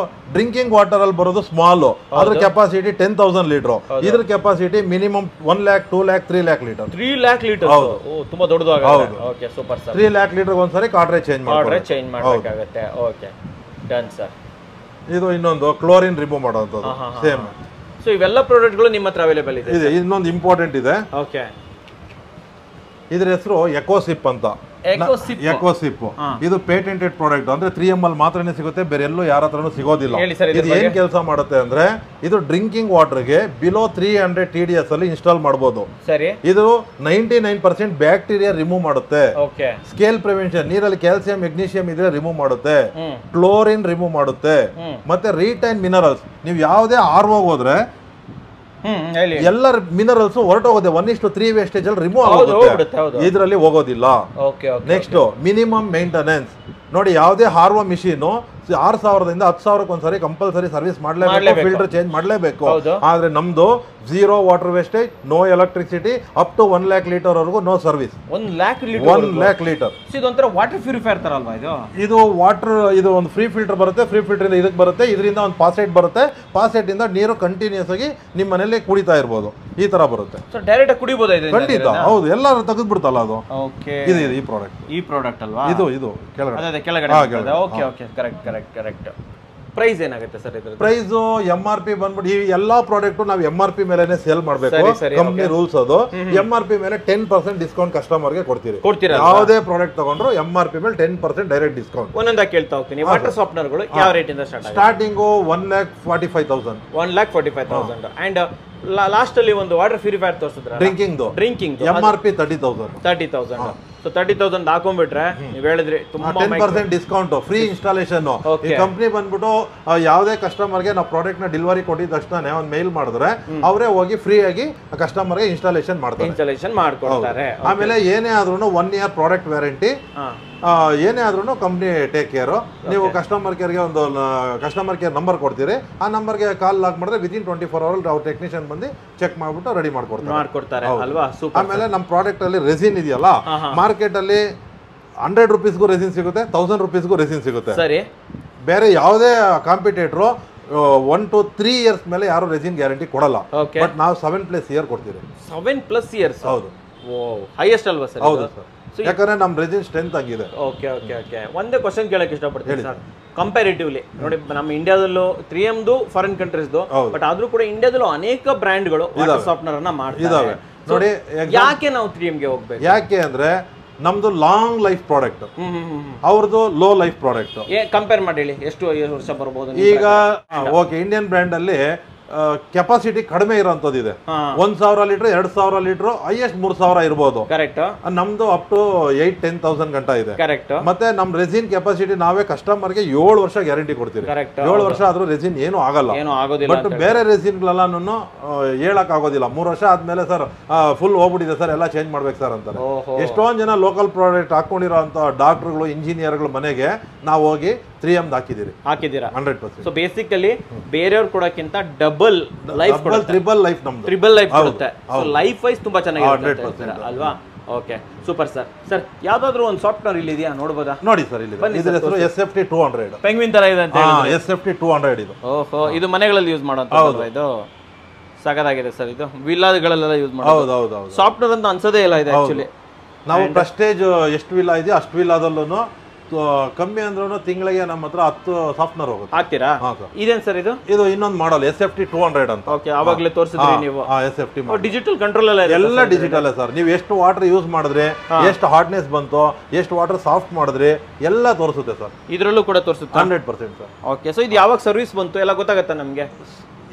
drinking water ಅಲ್ಲಿ ಬರೋದು ಸ್ಮಾಲ್. ಅದ್ರ ಕೆಪಾಸಿಟಿ 10,000 ಲೀಟರ್. ಇದ್ರ capacity minimum 1 lakh 2 lakh 3 lakh litre. 3 lakh litre ತುಂಬಾ ದೊಡ್ಡದಾಗುತ್ತೆ. Okay, super sir. 3 lakh litre ಒಂದ್ಸರಿ ಕಾರ್ಟ್ರೇಜ್ ಚೇಂಜ್ ಮಾಡಬೇಕಾಗುತ್ತೆ. Okay, done sir. ಇದು ಇನ್ನೊಂದು ಕ್ಲೋರಿನ್ ರಿಮೂವ್ ಮಾಡೋಂಥದ್ದು ಸೇಮ್. ಸೊ ಇವೆಲ್ಲ ಪ್ರಾಡಕ್ಟ್ಗಳು ನಿಮ್ಮ ಹತ್ರ ಅವೈಲೇಬಲ್ ಇದೆ. ಇನ್ನೊಂದು ಇಂಪಾರ್ಟೆಂಟ್ ಇದೆ. ಓಕೆ, ಇದ್ರ ಹೆಸರು ಎಕೋಸಿಪ್ ಅಂತ. ಎಕೋಸಿಪ್ ಇದು ಪೇಟೆಂಟೆಡ್ ಪ್ರಾಡಕ್ಟ್. ಅಂದ್ರೆ 3M ಅಲ್ಲಿ ಮಾತ್ರನೇ ಸಿಗುತ್ತೆ, ಬೇರೆ ಎಲ್ಲೂ ಯಾರ ಹತ್ರನೂ ಸಿಗೋದಿಲ್ಲ. ಇದು ಏನ್ ಕೆಲಸ ಮಾಡುತ್ತೆ ಅಂದ್ರೆ ಇದು ಡ್ರಿಂಕಿಂಗ್ ವಾಟರ್ ಗೆ ಬಿಲೋ 300 TDS ಅಲ್ಲಿ ಇನ್ಸ್ಟಾಲ್ ಮಾಡಬಹುದು. ಇದು 99% ಬ್ಯಾಕ್ಟೀರಿಯಾ ರಿಮೂವ್ ಮಾಡುತ್ತೆ. ಸ್ಕೇಲ್ ಪ್ರಿವೆನ್ಷನ್, ನೀರಲ್ಲಿ ಕ್ಯಾಲ್ಸಿಯಂ ಮೆಗ್ನೀಷಿಯಂ ಇದ್ರೆ ರಿಮೂವ್ ಮಾಡುತ್ತೆ. ಕ್ಲೋರಿನ್ ರಿಮೂವ್ ಮಾಡುತ್ತೆ. ಮತ್ತೆ ರಿಟೈನ್ ಮಿನರಲ್ಸ್. ನೀವು ಯಾವುದೇ ಆರ್ವೋಗ್ ಹೋದ್ರೆ ಎಲ್ಲ ಮಿನರಲ್ಸ್ ಹೊರಟೋಗುತ್ತೆ. 1:3 ವೇಸ್ಟೇಜ್ ಅಲ್ಲಿ ರಿಮೂವ್ ಆಗುತ್ತೆ, ಇದರಲ್ಲಿ ಹೋಗೋದಿಲ್ಲ. Next minimum maintenance. ನೋಡಿ, ಯಾವುದೇ ಹಾರ್ವ ಮಿಷಿನ್ 6,000ದಿಂದ 10,000ಕ್ಕೆ ಒಂದ್ಸರಿ ಕಂಪಲ್ಸರಿ ಸರ್ವಿಸ್ ಮಾಡಲೇಬೇಕು, ಫಿಲ್ಟರ್ ಚೇಂಜ್ ಮಾಡಲೇಬೇಕು. ಆದ್ರೆ ನಮ್ದು 0 water wastage, no electricity, up to 1 lakh litre ವರೆಗೂ ನೋ ಸರ್ವಿಸ್. 1 lakh litre. ಇದೊಂಥರ ವಾಟರ್ ಪ್ಯೂರಿಫೈರ್ ತರ ಅಲ್ವಾ ಇದು? ಇದು ವಾಟರ್, ಇದು ಒಂದು ಫ್ರೀ ಫಿಲ್ಟರ್ ಬರುತ್ತೆ. ಫ್ರೀ ಫಿಲ್ಟರ್ ಇಂದ ಇದಕ್ಕೆ ಬರುತ್ತೆ. ಇದರಿಂದ ಒಂದು ಪಾಸೆಟ್ ಬರುತ್ತೆ. ಪಾಸೆಟ್ ಇಂದ ನೀರು ಕಂಟಿನ್ಯೂಸ್ ಆಗಿ ನಿಮ್ಮ ಮನೆಯಲ್ಲಿ ಕುಡಿತಾ ಇರ್ಬೋದು. ಈ ತರ ಬರುತ್ತೆ. ಡೈರೆಕ್ಟ್ ಆಗಿ ಕುಡಿಬಹುದು. ಖಂಡಿತ, ಹೌದು. ಎಲ್ಲರೂ ತೆಗೆದು ಬಿಡ್ತಲ್ಲ ಅದು. ಇದು ಈ ಪ್ರಾಡಕ್ಟ್ ಅಲ್ವಾ? ಇದು ಕೆಳಗಡೆ. Okay, correct. ಪ್ರೈಸ್ ಏನಾಗುತ್ತೆ ಸರ್ ಇದ್ರ? ಪ್ರೈಸ್ MRP ಬಂದ್ಬಿಟ್ಟು ಈ ಎಲ್ಲಾ ಪ್ರಾಡಕ್ಟ್ ನಾವು MRP ಮೇಲೆನೆ ಸೇಲ್ ಮಾಡಬೇಕು. ಕಂಪನಿ ರೂಲ್ಸ್ ಅದು. MRP ಮೇಲೆ 10% ಡಿಸ್ಕೌಂಟ್ ಕಸ್ಟಮರ್ ಗೆ ಕೊಡ್ತೀರಾ. ಯಾವುದೇ ಪ್ರಾಡಕ್ಟ್ ತಗೊಂಡ್ರು MRP ಮೇಲೆ 10% ಡೈರೆಕ್ಟ್ ಡಿಸ್ಕೌಂಟ್. ಒಂದೊಂದಾಗಿ ಕೇಳ್ತಾ ಹೋಗ್ತೀನಿ. ವಾಟರ್ ಸಾಫ್ಟ್ನರ್ಗಳು ಯಾವ ರೇಟ್ ಇಂದ ಸ್ಟಾರ್ಟಿಂಗ್? 1,45,000. 1,45,000. ಅಂಡ್ ಲಾಸ್ಟ್ ಅಲ್ಲಿ ಒಂದು ವಾಟರ್ ಪ್ಯೂರಿಫೈರ್ ತೋರಿಸಿದ್ರ, ಡ್ರಿಂಕಿಂಗ್ MRP 30,000. ಸೊ 30,000 ಹಾಕೊಂಡ್ಬಿಟ್ರೆ ನೀವು ಹೇಳಿದ್ರಿ ತುಂಬಾ 10% ಡಿಸ್ಕೌಂಟ್, ಫ್ರೀ ಇನ್ಸ್ಟಾಲೇಷನ್. ಈ ಕಂಪನಿ ಬಂದ್ಬಿಟ್ಟು ಯಾವುದೇ ಕಸ್ಟಮರ್ ಗೆ ನಾವು ಪ್ರಾಡಕ್ಟ್ ನ ಡೆಲಿವರಿ ಕೊಟ್ಟಿದ ತಕ್ಷಣ ಒಂದು ಮೇಲ್ ಮಾಡಿದ್ರೆ ಅವರೇ ಹೋಗಿ ಫ್ರೀ ಆಗಿ ಕಸ್ಟಮರ್ ಗೆ ಇನ್ಸ್ಟಾಲೇಷನ್ ಮಾಡ್ತಾರೆ. ಆಮೇಲೆ ಏನೇ ಆದ್ರೂ 1 year ಪ್ರಾಡಕ್ಟ್ ವ್ಯಾರಂಟಿ. ಏನೇ ಆದ್ರೂ ಕಂಪ್ನಿ ಟೇಕ್ ಕೇರ್. ನೀವು ಕಸ್ಟಮರ್ ಕೇರ್ಗೆ ಒಂದು ಕಸ್ಟಮರ್ ಕೇರ್ ನಂಬರ್ ಕೊಡ್ತೀರಿ. ಆ ನಂಬರ್ಗೆ ಕಾಲ್ ಲಾಕ್ ಮಾಡಿದ್ರೆ ವಿತಿನ್ 24 hours ಅವ್ರ ಟೆಕ್ನಿಷಿಯನ್ ಬಂದು ಚೆಕ್ ಮಾಡ್ಬಿಟ್ಟು ರೆಡಿ ಮಾಡ್ಕೊಡ್ತಾರೆ. ಆಮೇಲೆ ನಮ್ಮ ಪ್ರಾಡಕ್ಟ್ ಅಲ್ಲಿ ರೆಸಿನ್ ಇದೆಯಲ್ಲ, ಮಾರ್ಕೆಟ್ ಅಲ್ಲಿ 100 rupeesಗೂ ರೆಸಿನ್ ಸಿಗುತ್ತೆ, 1000 rupeesಗೂ ರೆಸಿನ್ ಸಿಗುತ್ತೆ. ಬೇರೆ ಯಾವುದೇ ಕಾಂಪಿಟೇಟರ್ 1 to 3 years ಮೇಲೆ ಯಾರು ರೆಸಿನ್ ಗ್ಯಾರಂಟಿ ಕೊಡಲ್ಲ. ಬಟ್ ನಾವು 7+ year ಕೊಡ್ತೀವಿ. 7+ years? ಹೌದು. ಹೈಯೆಸ್ಟ್ ಅಲ್ವಾ ಸರ್? ಹೌದು ಸರ್, ಯಾಕಂದ್ರೆ ನಮ್ಮ ರೆಸಿನ್ ಸ್ಟ್ರೆಂತ್ ಆಗಿದೆ. ಓಕೆ. ಒಂದೇ ಕ್ವಶನ್ ಕೇಳಕ್ಕೆ ಇಷ್ಟಪಡ್ತೀನಿ ಸರ್. ಕಂಪ್ಯಾರಿಟಿವ್ಲಿ ನೋಡಿ, ನಮ್ಮ ಇಂಡಿಯಾದಲ್ಲೂ 3Mದು ಫಾರಿನ್ ಕಂಟ್ರೀಸ್ದು, ಬಟ್ ಆದ್ರೂ ಕೂಡ ಇಂಡಿಯಾದಲ್ಲೂ ಅನೇಕ ಬ್ರ್ಯಾಂಡ್ಗಳು ವಾಟರ್ ಸಾಫ್ಟ್ನರ್ ಅನ್ನ ಮಾಡ್ತಿದ್ದಾರೆ. ನೋಡಿ, ಯಾಕೆ ನಾವು 3Mಗೆ ಹೋಗ್ಬೇಕು? ಯಾಕೆ ಅಂದ್ರೆ ನಮ್ದು ಲಾಂಗ್ ಲೈಫ್ ಪ್ರಾಡಕ್ಟ್, ಅವ್ರದ್ದು ಲೋ ಲೈಫ್ ಪ್ರಾಡಕ್ಟ್. ಕಂಪೇರ್ ಮಾಡಿ ಹೇಳಿ, ಎಷ್ಟು ವರ್ಷ ಬರ್ಬೋದು? ಈಗ ಓಕೆ, ಇಂಡಿಯನ್ ಬ್ರ್ಯಾಂಡ್ ಅಲ್ಲಿ ಕೆಪಾಸಿಟಿ ಕಡಿಮೆ ಇರೋಂಥದ್ದು ಇದೆ. 1,000 ಲೀಟರ್ 2,000 ಲೀಟರ್ ಹೈಯೆಸ್ಟ್ 3,000 ಇರ್ಬೋದು. ಕರೆಕ್ಟ್. ನಮ್ದು ಅಪ್ ಟು 8-10,000 ಗಂಟ ಇದೆ. ಕರೆಕ್ಟ್. ಮತ್ತೆ ನಮ್ ರೆಸಿನ್ ಕೆಪಾಸಿಟಿ ನಾವೇ ಕಸ್ಟಮರ್ಗೆ 7 ವರ್ಷ ಗ್ಯಾರಂಟಿ ಕೊಡ್ತೀವಿ. 7 ವರ್ಷ ಆದ್ರೂ ರೆಸಿನ್ ಏನು ಆಗಲ್ಲ. ಬಟ್ ಬೇರೆ ರೆಸಿನ್ಗಳೆಲ್ಲಾನು ಹೇಳಕ್ ಆಗೋದಿಲ್ಲ. 3 ವರ್ಷ ಆದ್ಮೇಲೆ ಸರ್ ಫುಲ್ ಹೋಗ್ಬಿಟ್ಟಿದೆ ಸರ್, ಎಲ್ಲ ಚೇಂಜ್ ಮಾಡ್ಬೇಕು ಸರ್ ಅಂತಾರೆ. ಎಷ್ಟೊಂದ್ ಜನ ಲೋಕಲ್ ಪ್ರಾಡಕ್ಟ್ ಹಾಕೊಂಡಿರೋ ಅಂತ ಡಾಕ್ಟರ್ಗಳು, ಇಂಜಿನಿಯರ್ಗಳು ಮನೆಗೆ ನಾವು ಹೋಗಿ 3M ಹಾಕಿದ್ದೀರಾ 100%. ಸೊ ಬೇಸಿಕಲಿ ಬೇರೆಯವ್ರು ಕೊಡೋಕ್ಕಿಂತ ಡಬಲ್ ಲೈಫ್, ಟ್ರಿಬಲ್ ಲೈಫ್ ನಮ್ದು, ಟ್ರಿಬಲ್ ಲೈಫ್ ಕೊಡುತ್ತೆ. ಸೊ ಲೈಫ್ ವೈಸ್ ತುಂಬಾ ಚೆನ್ನಾಗಿರುತ್ತೆ ಅಲ್ವಾ? Okay, super sir. ಸರ್ ಯಾವ್ದಾದ್ರು ಒಂದು ಸಾಫ್ಟ್ವೇರ್ ಇಲ್ಲಿ ಇದೆಯಾ, ನೋಡಬಹುದಾ? ನೋಡಿ ಸರ್, ಇಲ್ಲಿ ಇದ್ರ ಹೆಸರು SFT 200. ಪೆಂಗ್ವಿನ್ ತರ ಇದೆ ಅಂತ ಹೇಳಿ. SFT 200 ಇದು. ಓಹೋ, ಇದು ಮನೆಗಳಲ್ಲಿ ಯೂಸ್ ಮಾಡುವಂತದ್ದು. ಇದು ಸಗದಾಗಿದೆ ಸರ್. ಇದು ವಿಲ್ಲಾಗಳೆಲ್ಲ ಯೂಸ್ ಮಾಡೋದು. ಹೌದು, ಸಾಫ್ಟ್ವೇರ್ ಅಂತ ಅನ್ಸೋದೇ ಇಲ್ಲ ಇದು ಆಕ್ಚುಲಿ. ನಾವು ಪ್ರೆಸ್ಟೇಜ್ ಎಷ್ಟು ವಿಲ್ಲಾ ಇದೆಯೋ ಅಷ್ಟು ವಿಲ್ಲಾದಲ್ಲೂ ಕಮ್ಮಿ ಅಂದ್ರೂ ತಿಂಗಳಿಗೆ ನಮ್ಮ ಹತ್ರ 10 ಸಾಫ್ಟ್ವೇರ್ ಹೋಗುತ್ತೆ. ಹಾಕ್ತೀರಾ? ಇದೇನ್ ಸರ್ ಇದು? ಇದು ಇನ್ನೊಂದು ಮಾಡಲ್ SFT 200 ಅಂತ. ಓಕೆ, ಆವಾಗಲೇ ತೋರಿಸಿದ್ರಿ ನೀವು. SFT ಡಿಜಿಟಲ್ ಕಂಟ್ರೋಲ್ ಎಲ್ಲ ಡಿಜಿಟಲ್ ಸರ್. ನೀವು ಎಷ್ಟು ವಾಟರ್ ಯೂಸ್ ಮಾಡಿದ್ರೆ, ಎಷ್ಟು ಹಾಟ್ನೆಸ್ ಬಂತು, ಎಷ್ಟು ವಾಟರ್ ಸಾಫ್ಟ್ ಮಾಡಿದ್ರೆ ಎಲ್ಲ ತೋರಿಸುತ್ತೆ ಸರ್. ಇದರಲ್ಲೂ ಕೂಡ ತೋರಿಸುತ್ತೆ 100% ಸರ್. ಓಕೆ, ಸೊ ಇದು ಯಾವಾಗ ಸರ್ವಿಸ್ ಬಂತು ಎಲ್ಲ ಗೊತ್ತಾಗತ್ತಾ ನಮಗೆ?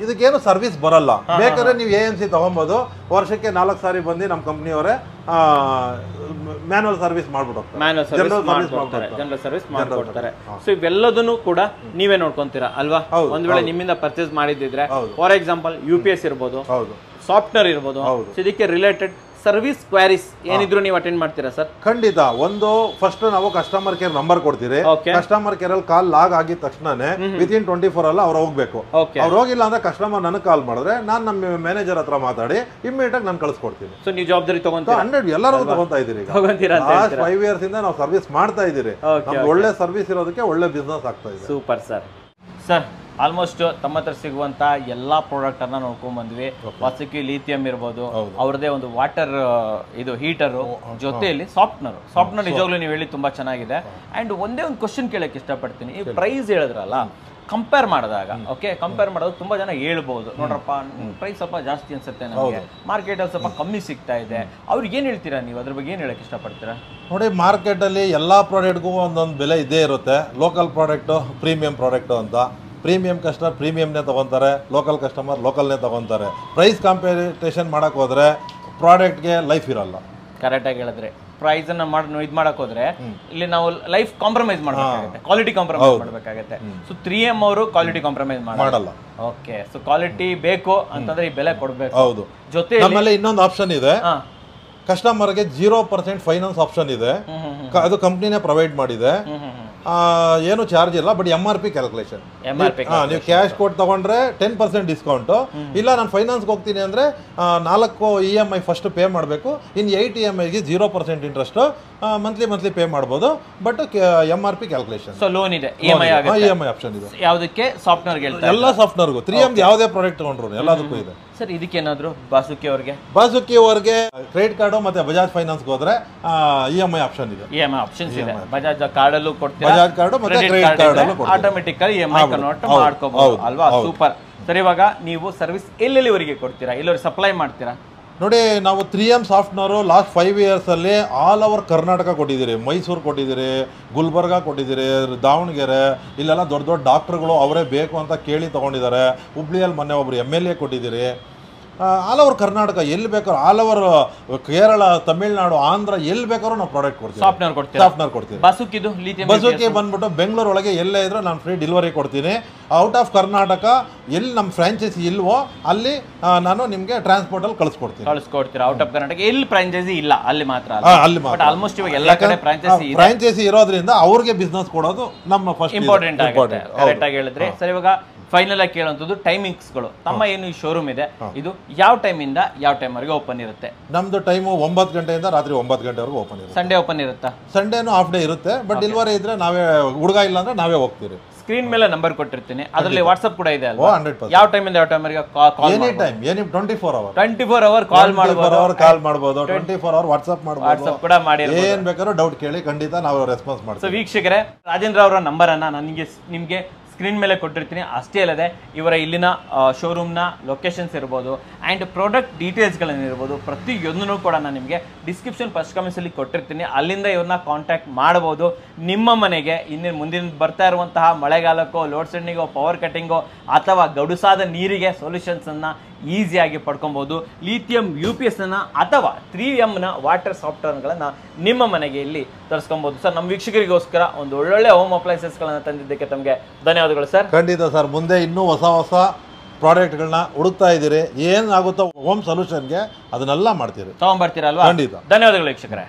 ಇದಕ್ಕೇನು ಸರ್ವಿಸ್ ಬರಲ್ಲ. ಬೇಕಾದ್ರೆ ನೀವು AMC ತಗೊಬೋದು. ವರ್ಷಕ್ಕೆ 4 ಸಾರಿ ಬಂದು ನಮ್ಮ ಕಂಪ್ನಿಯವರೇ ಮ್ಯಾನುವಲ್ ಸರ್ವಿಸ್ ಮಾಡ್ಬಿಟ್ಟು ಜನರಲ್ ಸರ್ವಿಸ್ ಮಾಡ್ಕೊಡ್ತಾರೆ. ಸೊ ಇವೆಲ್ಲದನ್ನು ಕೂಡ ನೀವೇ ನೋಡ್ಕೊಂತೀರಾ ಅಲ್ವಾ? ಒಂದ್ ವೇಳೆ ನಿಮ್ಮಿಂದ ಪರ್ಚೇಸ್ ಮಾಡಿದ್ರೆ, ಫಾರ್ ಎಕ್ಸಾಂಪಲ್ UPS ಇರ್ಬೋದು, ಸಾಫ್ಟ್ವೇರ್ ಇರ್ಬೋದು, ಇದಕ್ಕೆ ರಿಲೇಟೆಡ್ ಸರ್ವಿಸ್ ಕ್ವಾರೀಸ್ ಏನಿದ್ರು ನೀವು ಅಟೆಂಡ್ ಮಾಡ್ತೀರಾ ಸರ್? ಖಂಡಿತ. ಒಂದು ಫಸ್ಟ್ ನಾವು ಕಸ್ಟಮರ್ ಕೇರ್ ನಂಬರ್ ಕೊಡ್ತೀರಿ. ಕಸ್ಟಮರ್ ಕೇರ್ ಅಲ್ಲಿ ಕಾಲ್ ಲಾಗ್ ಆಗಿದ ತಕ್ಷಣನೇ ವಿತಿನ್ 24 ಅಲ್ಲಿ ಅವ್ರು ಹೋಗ್ಬೇಕು. ಅವ್ರು ಹೋಗಿಲ್ಲ ಅಂದ್ರೆ ಕಸ್ಟಮರ್ ನನಗೆ ಕಾಲ್ ಮಾಡಿದ್ರೆ ನಾನು ನಮ್ಮ ಮ್ಯಾನೇಜರ್ ಹತ್ರ ಮಾತಾಡಿ ಇಮಿಡಿಯೇಟ್ ಆಗಿ ನಾನು ಕಳಿಸ್ಕೊಡ್ತೀನಿ. ಸೊ ನೀವು ಜವಾಬ್ದಾರಿ ತಗೊಂತ 100 ಎಲ್ಲರೂ ತಗೊಂತಾ ಇದೀರಿ. ಲಾಸ್ಟ್ 5 years ಇಂದ ನಾವು ಸರ್ವಿಸ್ ಮಾಡ್ತಾ ಇದೀರಿ. ಒಳ್ಳೆ ಸರ್ವಿಸ್ ಇರೋದಕ್ಕೆ ಒಳ್ಳೆ ಬಿಸ್ನೆಸ್ ಆಗ್ತಾ ಇದೆ. Super sir. ಸರ್ ಆಲ್ಮೋಸ್ಟ್ ತಮ್ಮ ಹತ್ರ ಸಿಗುವಂತ ಎಲ್ಲಾ ಪ್ರಾಡಕ್ಟ್ ಅನ್ನ ನೋಡ್ಕೊಂಡ್ ಬಂದ್ವಿ. ವಾಸುಕಿ ಲಿಥಿಯಂ ಇರ್ಬೋದು, ಅವ್ರದೇ ಒಂದು ವಾಟರ್ ಇದು ಹೀಟರ್, ಜೊತೆಯಲ್ಲಿ ಸಾಫ್ಟ್ನರ್ ನಿಜವಾಗ್ಲೂ ನೀವು ಹೇಳಿ ತುಂಬಾ ಚೆನ್ನಾಗಿದೆ. ಅಂಡ್ ಒಂದೇ ಒಂದು ಕ್ವಶನ್ ಕೇಳಕ್ ಇಷ್ಟಪಡ್ತೀನಿ. ಈ ಪ್ರೈಸ್ ಹೇಳಿದ್ರಲ್ಲ, ಕಂಪೇರ್ ಮಾಡಿದಾಗ ಕಂಪೇರ್ ಮಾಡೋದು ತುಂಬಾ ಜನ ಹೇಳ್ಬಹುದು, ನೋಡ್ರಪ್ಪ ಪ್ರೈಸ್ ಸ್ವಲ್ಪ ಜಾಸ್ತಿ ಅನ್ಸುತ್ತೆ ನಮಗೆ, ಮಾರ್ಕೆಟ್ ಅಲ್ಲಿ ಸ್ವಲ್ಪ ಕಮ್ಮಿ ಸಿಗ್ತಾ ಇದೆ. ಅವ್ರಿಗೆ ಏನ್ ಹೇಳ್ತೀರಾ ನೀವು? ಅದ್ರ ಬಗ್ಗೆ ಏನ್ ಹೇಳಕ್ ಇಷ್ಟಪಡ್ತೀರಾ? ನೋಡಿ, ಮಾರ್ಕೆಟ್ ಅಲ್ಲಿ ಎಲ್ಲಾ ಪ್ರಾಡಕ್ಟ್ಗೂ ಒಂದೊಂದು ಬೆಲೆ ಇದ್ದೇ ಇರುತ್ತೆ. ಲೋಕಲ್ ಪ್ರಾಡಕ್ಟ್, ಪ್ರೀಮಿಯಂ ಪ್ರಾಡಕ್ಟ್ ಅಂತ. ಪ್ರೀಮಿಯಂ ಕಸ್ಟಮರ್ ಪ್ರೀಮಿಯಂನೇ ತಗೊಂತಾರೆ, ಲೋಕಲ್ ಕಸ್ಟಮರ್ ಲೋಕಲ್ನೇ ತಗೊಂತಾರೆ. ಪ್ರೈಸ್ ಕಾಂಪಿಟೇಷನ್ ಮಾಡಕ್ ಹೋದ್ರೆ ಪ್ರಾಡಕ್ಟ್ಗೆ ಲೈಫ್ ಇರಲ್ಲ. ಕರೆಕ್ಟಾಗಿ ಹೇಳಿದ್ರೆ ಪ್ರೈಸ್ ಅನ್ನ ಇದು ಮಾಡಕ್ ಹೋದ್ರೆ ಇಲ್ಲಿ ನಾವು ಲೈಫ್ ಕಾಂಪ್ರಮೈಸ್ ಮಾಡಬೇಕಾಗುತ್ತೆ, ಕ್ವಾಲಿಟಿ ಕಾಂಪ್ರಮೈಸ್ ಮಾಡಬೇಕಾಗುತ್ತೆ. ಸೊ 3M ಅವರು ಕ್ವಾಲಿಟಿ ಕಾಂಪ್ರಮೈಸ್ ಮಾಡಲ್ಲ. ಓಕೆ, ಸೊ ಕ್ವಾಲಿಟಿ ಬೇಕು ಅಂತಂದ್ರೆ ಈ ಬೆಲೆ ಕೊಡ್ಬೇಕು. ಹೌದು. ಜೊತೆ ನಮ್ಮಲ್ಲಿ ಇನ್ನೊಂದು ಆಪ್ಷನ್ ಇದೆ, ಕಸ್ಟಮರ್ಗೆ 0% ಫೈನಾನ್ಸ್ ಆಪ್ಷನ್ ಇದೆ. ಅದು ಕಂಪ್ನಿನೇ ಪ್ರೊವೈಡ್ ಮಾಡಿದೆ. ಏನು ಚಾರ್ಜ್ ಇಲ್ಲ, ಬಟ್ MRP ಕ್ಯಾಲ್ಕುಲೇಷನ್. ನೀವು ಕ್ಯಾಶ್ ಕೊಟ್ಟು ತಗೊಂಡ್ರೆ 10% ಡಿಸ್ಕೌಂಟ್. ಇಲ್ಲ ನಾನು ಫೈನಾನ್ಸ್ಗೆ ಹೋಗ್ತೀನಿ ಅಂದ್ರೆ 4 EMI ಫಸ್ಟ್ ಪೇ ಮಾಡಬೇಕು. ಇನ್ನು 8 EMIಗೆ 0% ಇಂಟ್ರೆಸ್ಟ್ ಮಂತ್ಲಿ ಪೇ ಮಾಡ್ಬೋದು. But MRP calculation. So loan ಇದೆ, EMI ಆಪ್ಷನ್ ಇದೆ. ಯಾವುದಕ್ಕೆ? ಸಾಫ್ಟ್ವೇರ್ಗೆ ಹೇಳ್ತಾರೆ. ಎಲ್ಲ ಸಾಫ್ಟ್ವೇರ್ಗೂ 3M ಯಾವುದೇ ಪ್ರಾಡಕ್ಟ್ ತಗೊಂಡ್ರು ಎಲ್ಲದಕ್ಕೂ ಇದೆ ಸರ್. ಇದಕ್ಕೇನಾದ್ರು ಬಾಸುಕಿ ಅವ್ರಿಗೆ ಕ್ರೆಡಿಟ್ ಕಾರ್ಡ್ ಮತ್ತೆ ಬಜಾಜ್ ಫೈನಾನ್ಸ್ ಹೋದ್ರೆ EMI ಆಪ್ಷನ್ ಇದೆ. EMI ಆಪ್ಷನ್ಸ್ ಇದೆ. ಬಜಾಜ್ ಕಾರ್ಡ್ ಅಲ್ಲೂ ಕೊಡ್ತೀರಾ, ಬಜಾಜ್ ಕಾರ್ಡ್ ಮತ್ತೆ ಕ್ರೆಡಿಟ್ ಕಾರ್ಡ್ ಅಲ್ಲೂ ಆಟೋಮೆಟಿಕಲಿ EMI ಕನ್ವರ್ಟ್ ಮಾಡ್ಕೋಬಹುದು ಅಲ್ವಾ? Super sir. ಇವಾಗ ನೀವು ಸರ್ವಿಸ್ ಎಲ್ಲೆಲ್ಲಿವರೆಗೆ ಕೊಡ್ತೀರಾ? ಎಲ್ಲರಿಗೆ ಸಪ್ಲೈ ಮಾಡ್ತೀರಾ? ನೋಡಿ, ನಾವು 3M ಸಾಫ್ಟ್ನರು ಲಾಸ್ಟ್ 5 years ಅಲ್ಲಿ ಆಲ್ ಓವರ್ ಕರ್ನಾಟಕ ಕೊಟ್ಟಿದ್ದೀರಿ. ಮೈಸೂರು ಕೊಟ್ಟಿದ್ದೀರಿ, ಗುಲ್ಬರ್ಗ ಕೊಟ್ಟಿದ್ದೀರಿ, ದಾವಣಗೆರೆ, ಇಲ್ಲೆಲ್ಲ ದೊಡ್ಡ ದೊಡ್ಡ ಡಾಕ್ಟರ್ಗಳು ಅವರೇ ಬೇಕು ಅಂತ ಕೇಳಿ ತೊಗೊಂಡಿದ್ದಾರೆ. ಹುಬ್ಳಿಯಲ್ಲಿ ಮೊನ್ನೆ ಒಬ್ರು MLA ಕೊಟ್ಟಿದ್ದೀರಿ. ಆಲ್ ಓವರ್ ಕರ್ನಾಟಕ ಎಲ್ಲಿ ಬೇಕಾದ್ರೂ, ಆಲ್ ಓವರ್ ಕೇರಳ, ತಮಿಳ್ನಾಡು, ಆಂಧ್ರ ಎಲ್ಲಿ ಬೇಕಾದ್ರೂ ನಾವು ಪ್ರಾಡಕ್ಟ್ ಕೊಡ್ತೀವಿ, ಸಾಫ್ಟ್ವೇರ್ ಕೊಡ್ತೀವಿ. ಬಸುಕಿ ಬಂದ್ಬಿಟ್ಟು ಬೆಂಗಳೂರು ಒಳಗೆ ಎಲ್ಲೇ ಇದ್ರೂ ನಾನು ಫ್ರೀ ಡೆಲಿವರಿ ಕೊಡ್ತೀನಿ. ಔಟ್ ಆಫ್ ಕರ್ನಾಟಕ ಎಲ್ಲಿ ನಮ್ಮ ಫ್ರಾಂಚೈಸಿ ಇಲ್ವೋ ಅಲ್ಲಿ ನಾನು ನಿಮಗೆ ಟ್ರಾನ್ಸ್ಪೋರ್ಟ್ ಅಲ್ಲಿ ಕಳಿಸ್ಕೊಡ್ತೀರಾ. ಔಟ್ ಆಫ್ ಕರ್ನಾಟಕ ಎಲ್ಲಿ ಫ್ರಾಂಚೈಸಿ ಇಲ್ಲ ಅಲ್ಲಿ ಮಾತ್ರ. ಆಲ್ಮೋಸ್ಟ್ ಇವಾಗ ಎಲ್ಲ ಕಡೆ ಫ್ರಾಂಚೈಸಿ ಇರೋದ್ರಿಂದ ಅವ್ರಿಗೆ ಬಿಸ್ನೆಸ್ ಕೊಡೋದು ನಮ್ಮ ಫಸ್ಟ್ ಇಂಪಾರ್ಟೆಂಟ್ ಆಗುತ್ತೆ. ಕರೆಕ್ಟ್ ಆಗಿ ಹೇಳಿದ್ರೆ ಸರ್. ಇವಾಗ ಫೈನಲ್ ಆಗಿ ಕೇಳುವಂಥದ್ದು ಟೈಮಿಂಗ್ಸ್ಗಳು. ತಮ್ಮ ಏನು ಈ ಶೋರೂಮ್ ಇದೆ, ಇದು ಯಾವ ಟೈಮಿಂದ ಯಾವ ಟೈಮ್ ವರೆಗೆ ಓಪನ್ ಇರುತ್ತೆ? ನಮ್ದು ಟೈಮು 9 ಗಂಟೆಯಿಂದ ರಾತ್ರಿ 9 ಗಂಟೆವರೆಗೂ ಓಪನ್ ಇರುತ್ತೆ. ಸಂಡೇ ಓಪನ್ ಇರುತ್ತಾ? ಸಂಡೇನು ಹಾಫ್ ಡೇ ಇರುತ್ತೆ. ಬಟ್ ಡೆಲಿವರಿ ಇದ್ರೆ ನಾವೇ, ಹುಡುಗ ಇಲ್ಲ ಅಂದ್ರೆ ನಾವೇ ಹೋಗ್ತೀವಿ. ಸ್ಕ್ರೀನ್ ಮೇಲೆ ನಂಬರ್ ಕೊಟ್ಟಿರ್ತೀನಿ, ಅದರಲ್ಲಿ ವಾಟ್ಸ್ಆಪ್ ಕೂಡ ಇದೆ ಅಲ್ವಾ? ಯಾವ ಟೈಮಿಂದ ಯಾವ ಟೈಮ್ ವರೆಗೆ ಕಾಲ್? ಎನಿ ಟೈಮ್, 24 ಅವರ್ ಕಾಲ್ ಮಾಡಬಹುದು, 24 ಅವರ್ ವಾಟ್ಸ್ಆಪ್ ಮಾಡಬಹುದು. ವಾಟ್ಸ್ಆಪ್ ಕೂಡ ಮಾಡಿ ಏನ್ ಬೇಕಾದ್ರೂ ಡೌಟ್ ಕೇಳಿ, ಖಂಡಿತ ನಾವು ರೆಸ್ಪಾನ್ಸ್ ಮಾಡ್ತೀವಿ. ಸೊ ವೀಕ್ಷಕರೇ, ರಾಜೇಂದ್ರ ಅವರ ನಂಬರ್ ಅನ್ನ ನಿಮ್ಗೆ ಸ್ಕ್ರೀನ್ ಮೇಲೆ ಕೊಟ್ಟಿರ್ತೀನಿ. ಅಷ್ಟೇ ಅಲ್ಲದೆ ಇವರ ಇಲ್ಲಿನ ಶೋರೂಮ್ನ ಲೊಕೇಶನ್ಸ್ ಇರ್ಬೋದು ಆ್ಯಂಡ್ ಪ್ರಾಡಕ್ಟ್ ಡೀಟೇಲ್ಸ್ಗಳನ್ನಿರ್ಬೋದು ಪ್ರತಿಯೊಂದನ್ನು ಕೂಡ ನಾನು ನಿಮಗೆ ಡಿಸ್ಕ್ರಿಪ್ಷನ್ ಫಸ್ಟ್ ಕಮೆಂಟ್ಸಲ್ಲಿ ಕೊಟ್ಟಿರ್ತೀನಿ. ಅಲ್ಲಿಂದ ಇವ್ರನ್ನ ಕಾಂಟ್ಯಾಕ್ಟ್ ಮಾಡ್ಬೋದು. ನಿಮ್ಮ ಮನೆಗೆ ಇನ್ನೇನು ಮುಂದಿನ ಬರ್ತಾ ಇರುವಂತಹ ಮಳೆಗಾಲಕ್ಕೋ, ಲೋಡ್ ಶೆಡ್ಡಿಂಗೋ, ಪವರ್ ಕಟ್ಟಿಂಗೋ ಅಥವಾ ಗಡುಸಾದ ನೀರಿಗೆ ಸೊಲ್ಯೂಷನ್ಸನ್ನು ಈಸಿಯಾಗಿ ಪಡ್ಕೊಬೋದು. ಲಿಥಿಯಂ UPS ಅಥವಾ 3M ವಾಟರ್ ಸಾಫ್ಟ್ವೇರ್ಗಳನ್ನು ನಿಮ್ಮ ಮನೆಗೆ ಇಲ್ಲಿ ತರಿಸ್ಕೊಬೋದು. ಸರ್, ನಮ್ಮ ವೀಕ್ಷಕರಿಗೋಸ್ಕರ ಒಂದು ಒಳ್ಳೊಳ್ಳೆ ಹೋಮ್ ಅಪ್ಲೈನ್ಸಸ್ಗಳನ್ನು ತಂದಿದ್ದಕ್ಕೆ ತಮಗೆ ಧನ್ಯವಾದಗಳು ಸರ್. ಖಂಡಿತ ಸರ್, ಮುಂದೆ ಇನ್ನೂ ಹೊಸ ಪ್ರಾಡಕ್ಟ್ಗಳನ್ನ ಹುಡುಕ್ತಾ ಇದ್ದೀರಿ, ಏನಾಗುತ್ತೋ ಹೋಮ್ ಸೊಲ್ಯೂಷನ್ಗೆ ಅದನ್ನೆಲ್ಲ ಮಾಡ್ತೀರಿ, ತಗೊಂಡ್ಬರ್ತೀರಲ್ವಾ? ಖಂಡಿತ. ಧನ್ಯವಾದಗಳು ವೀಕ್ಷಕರೇ.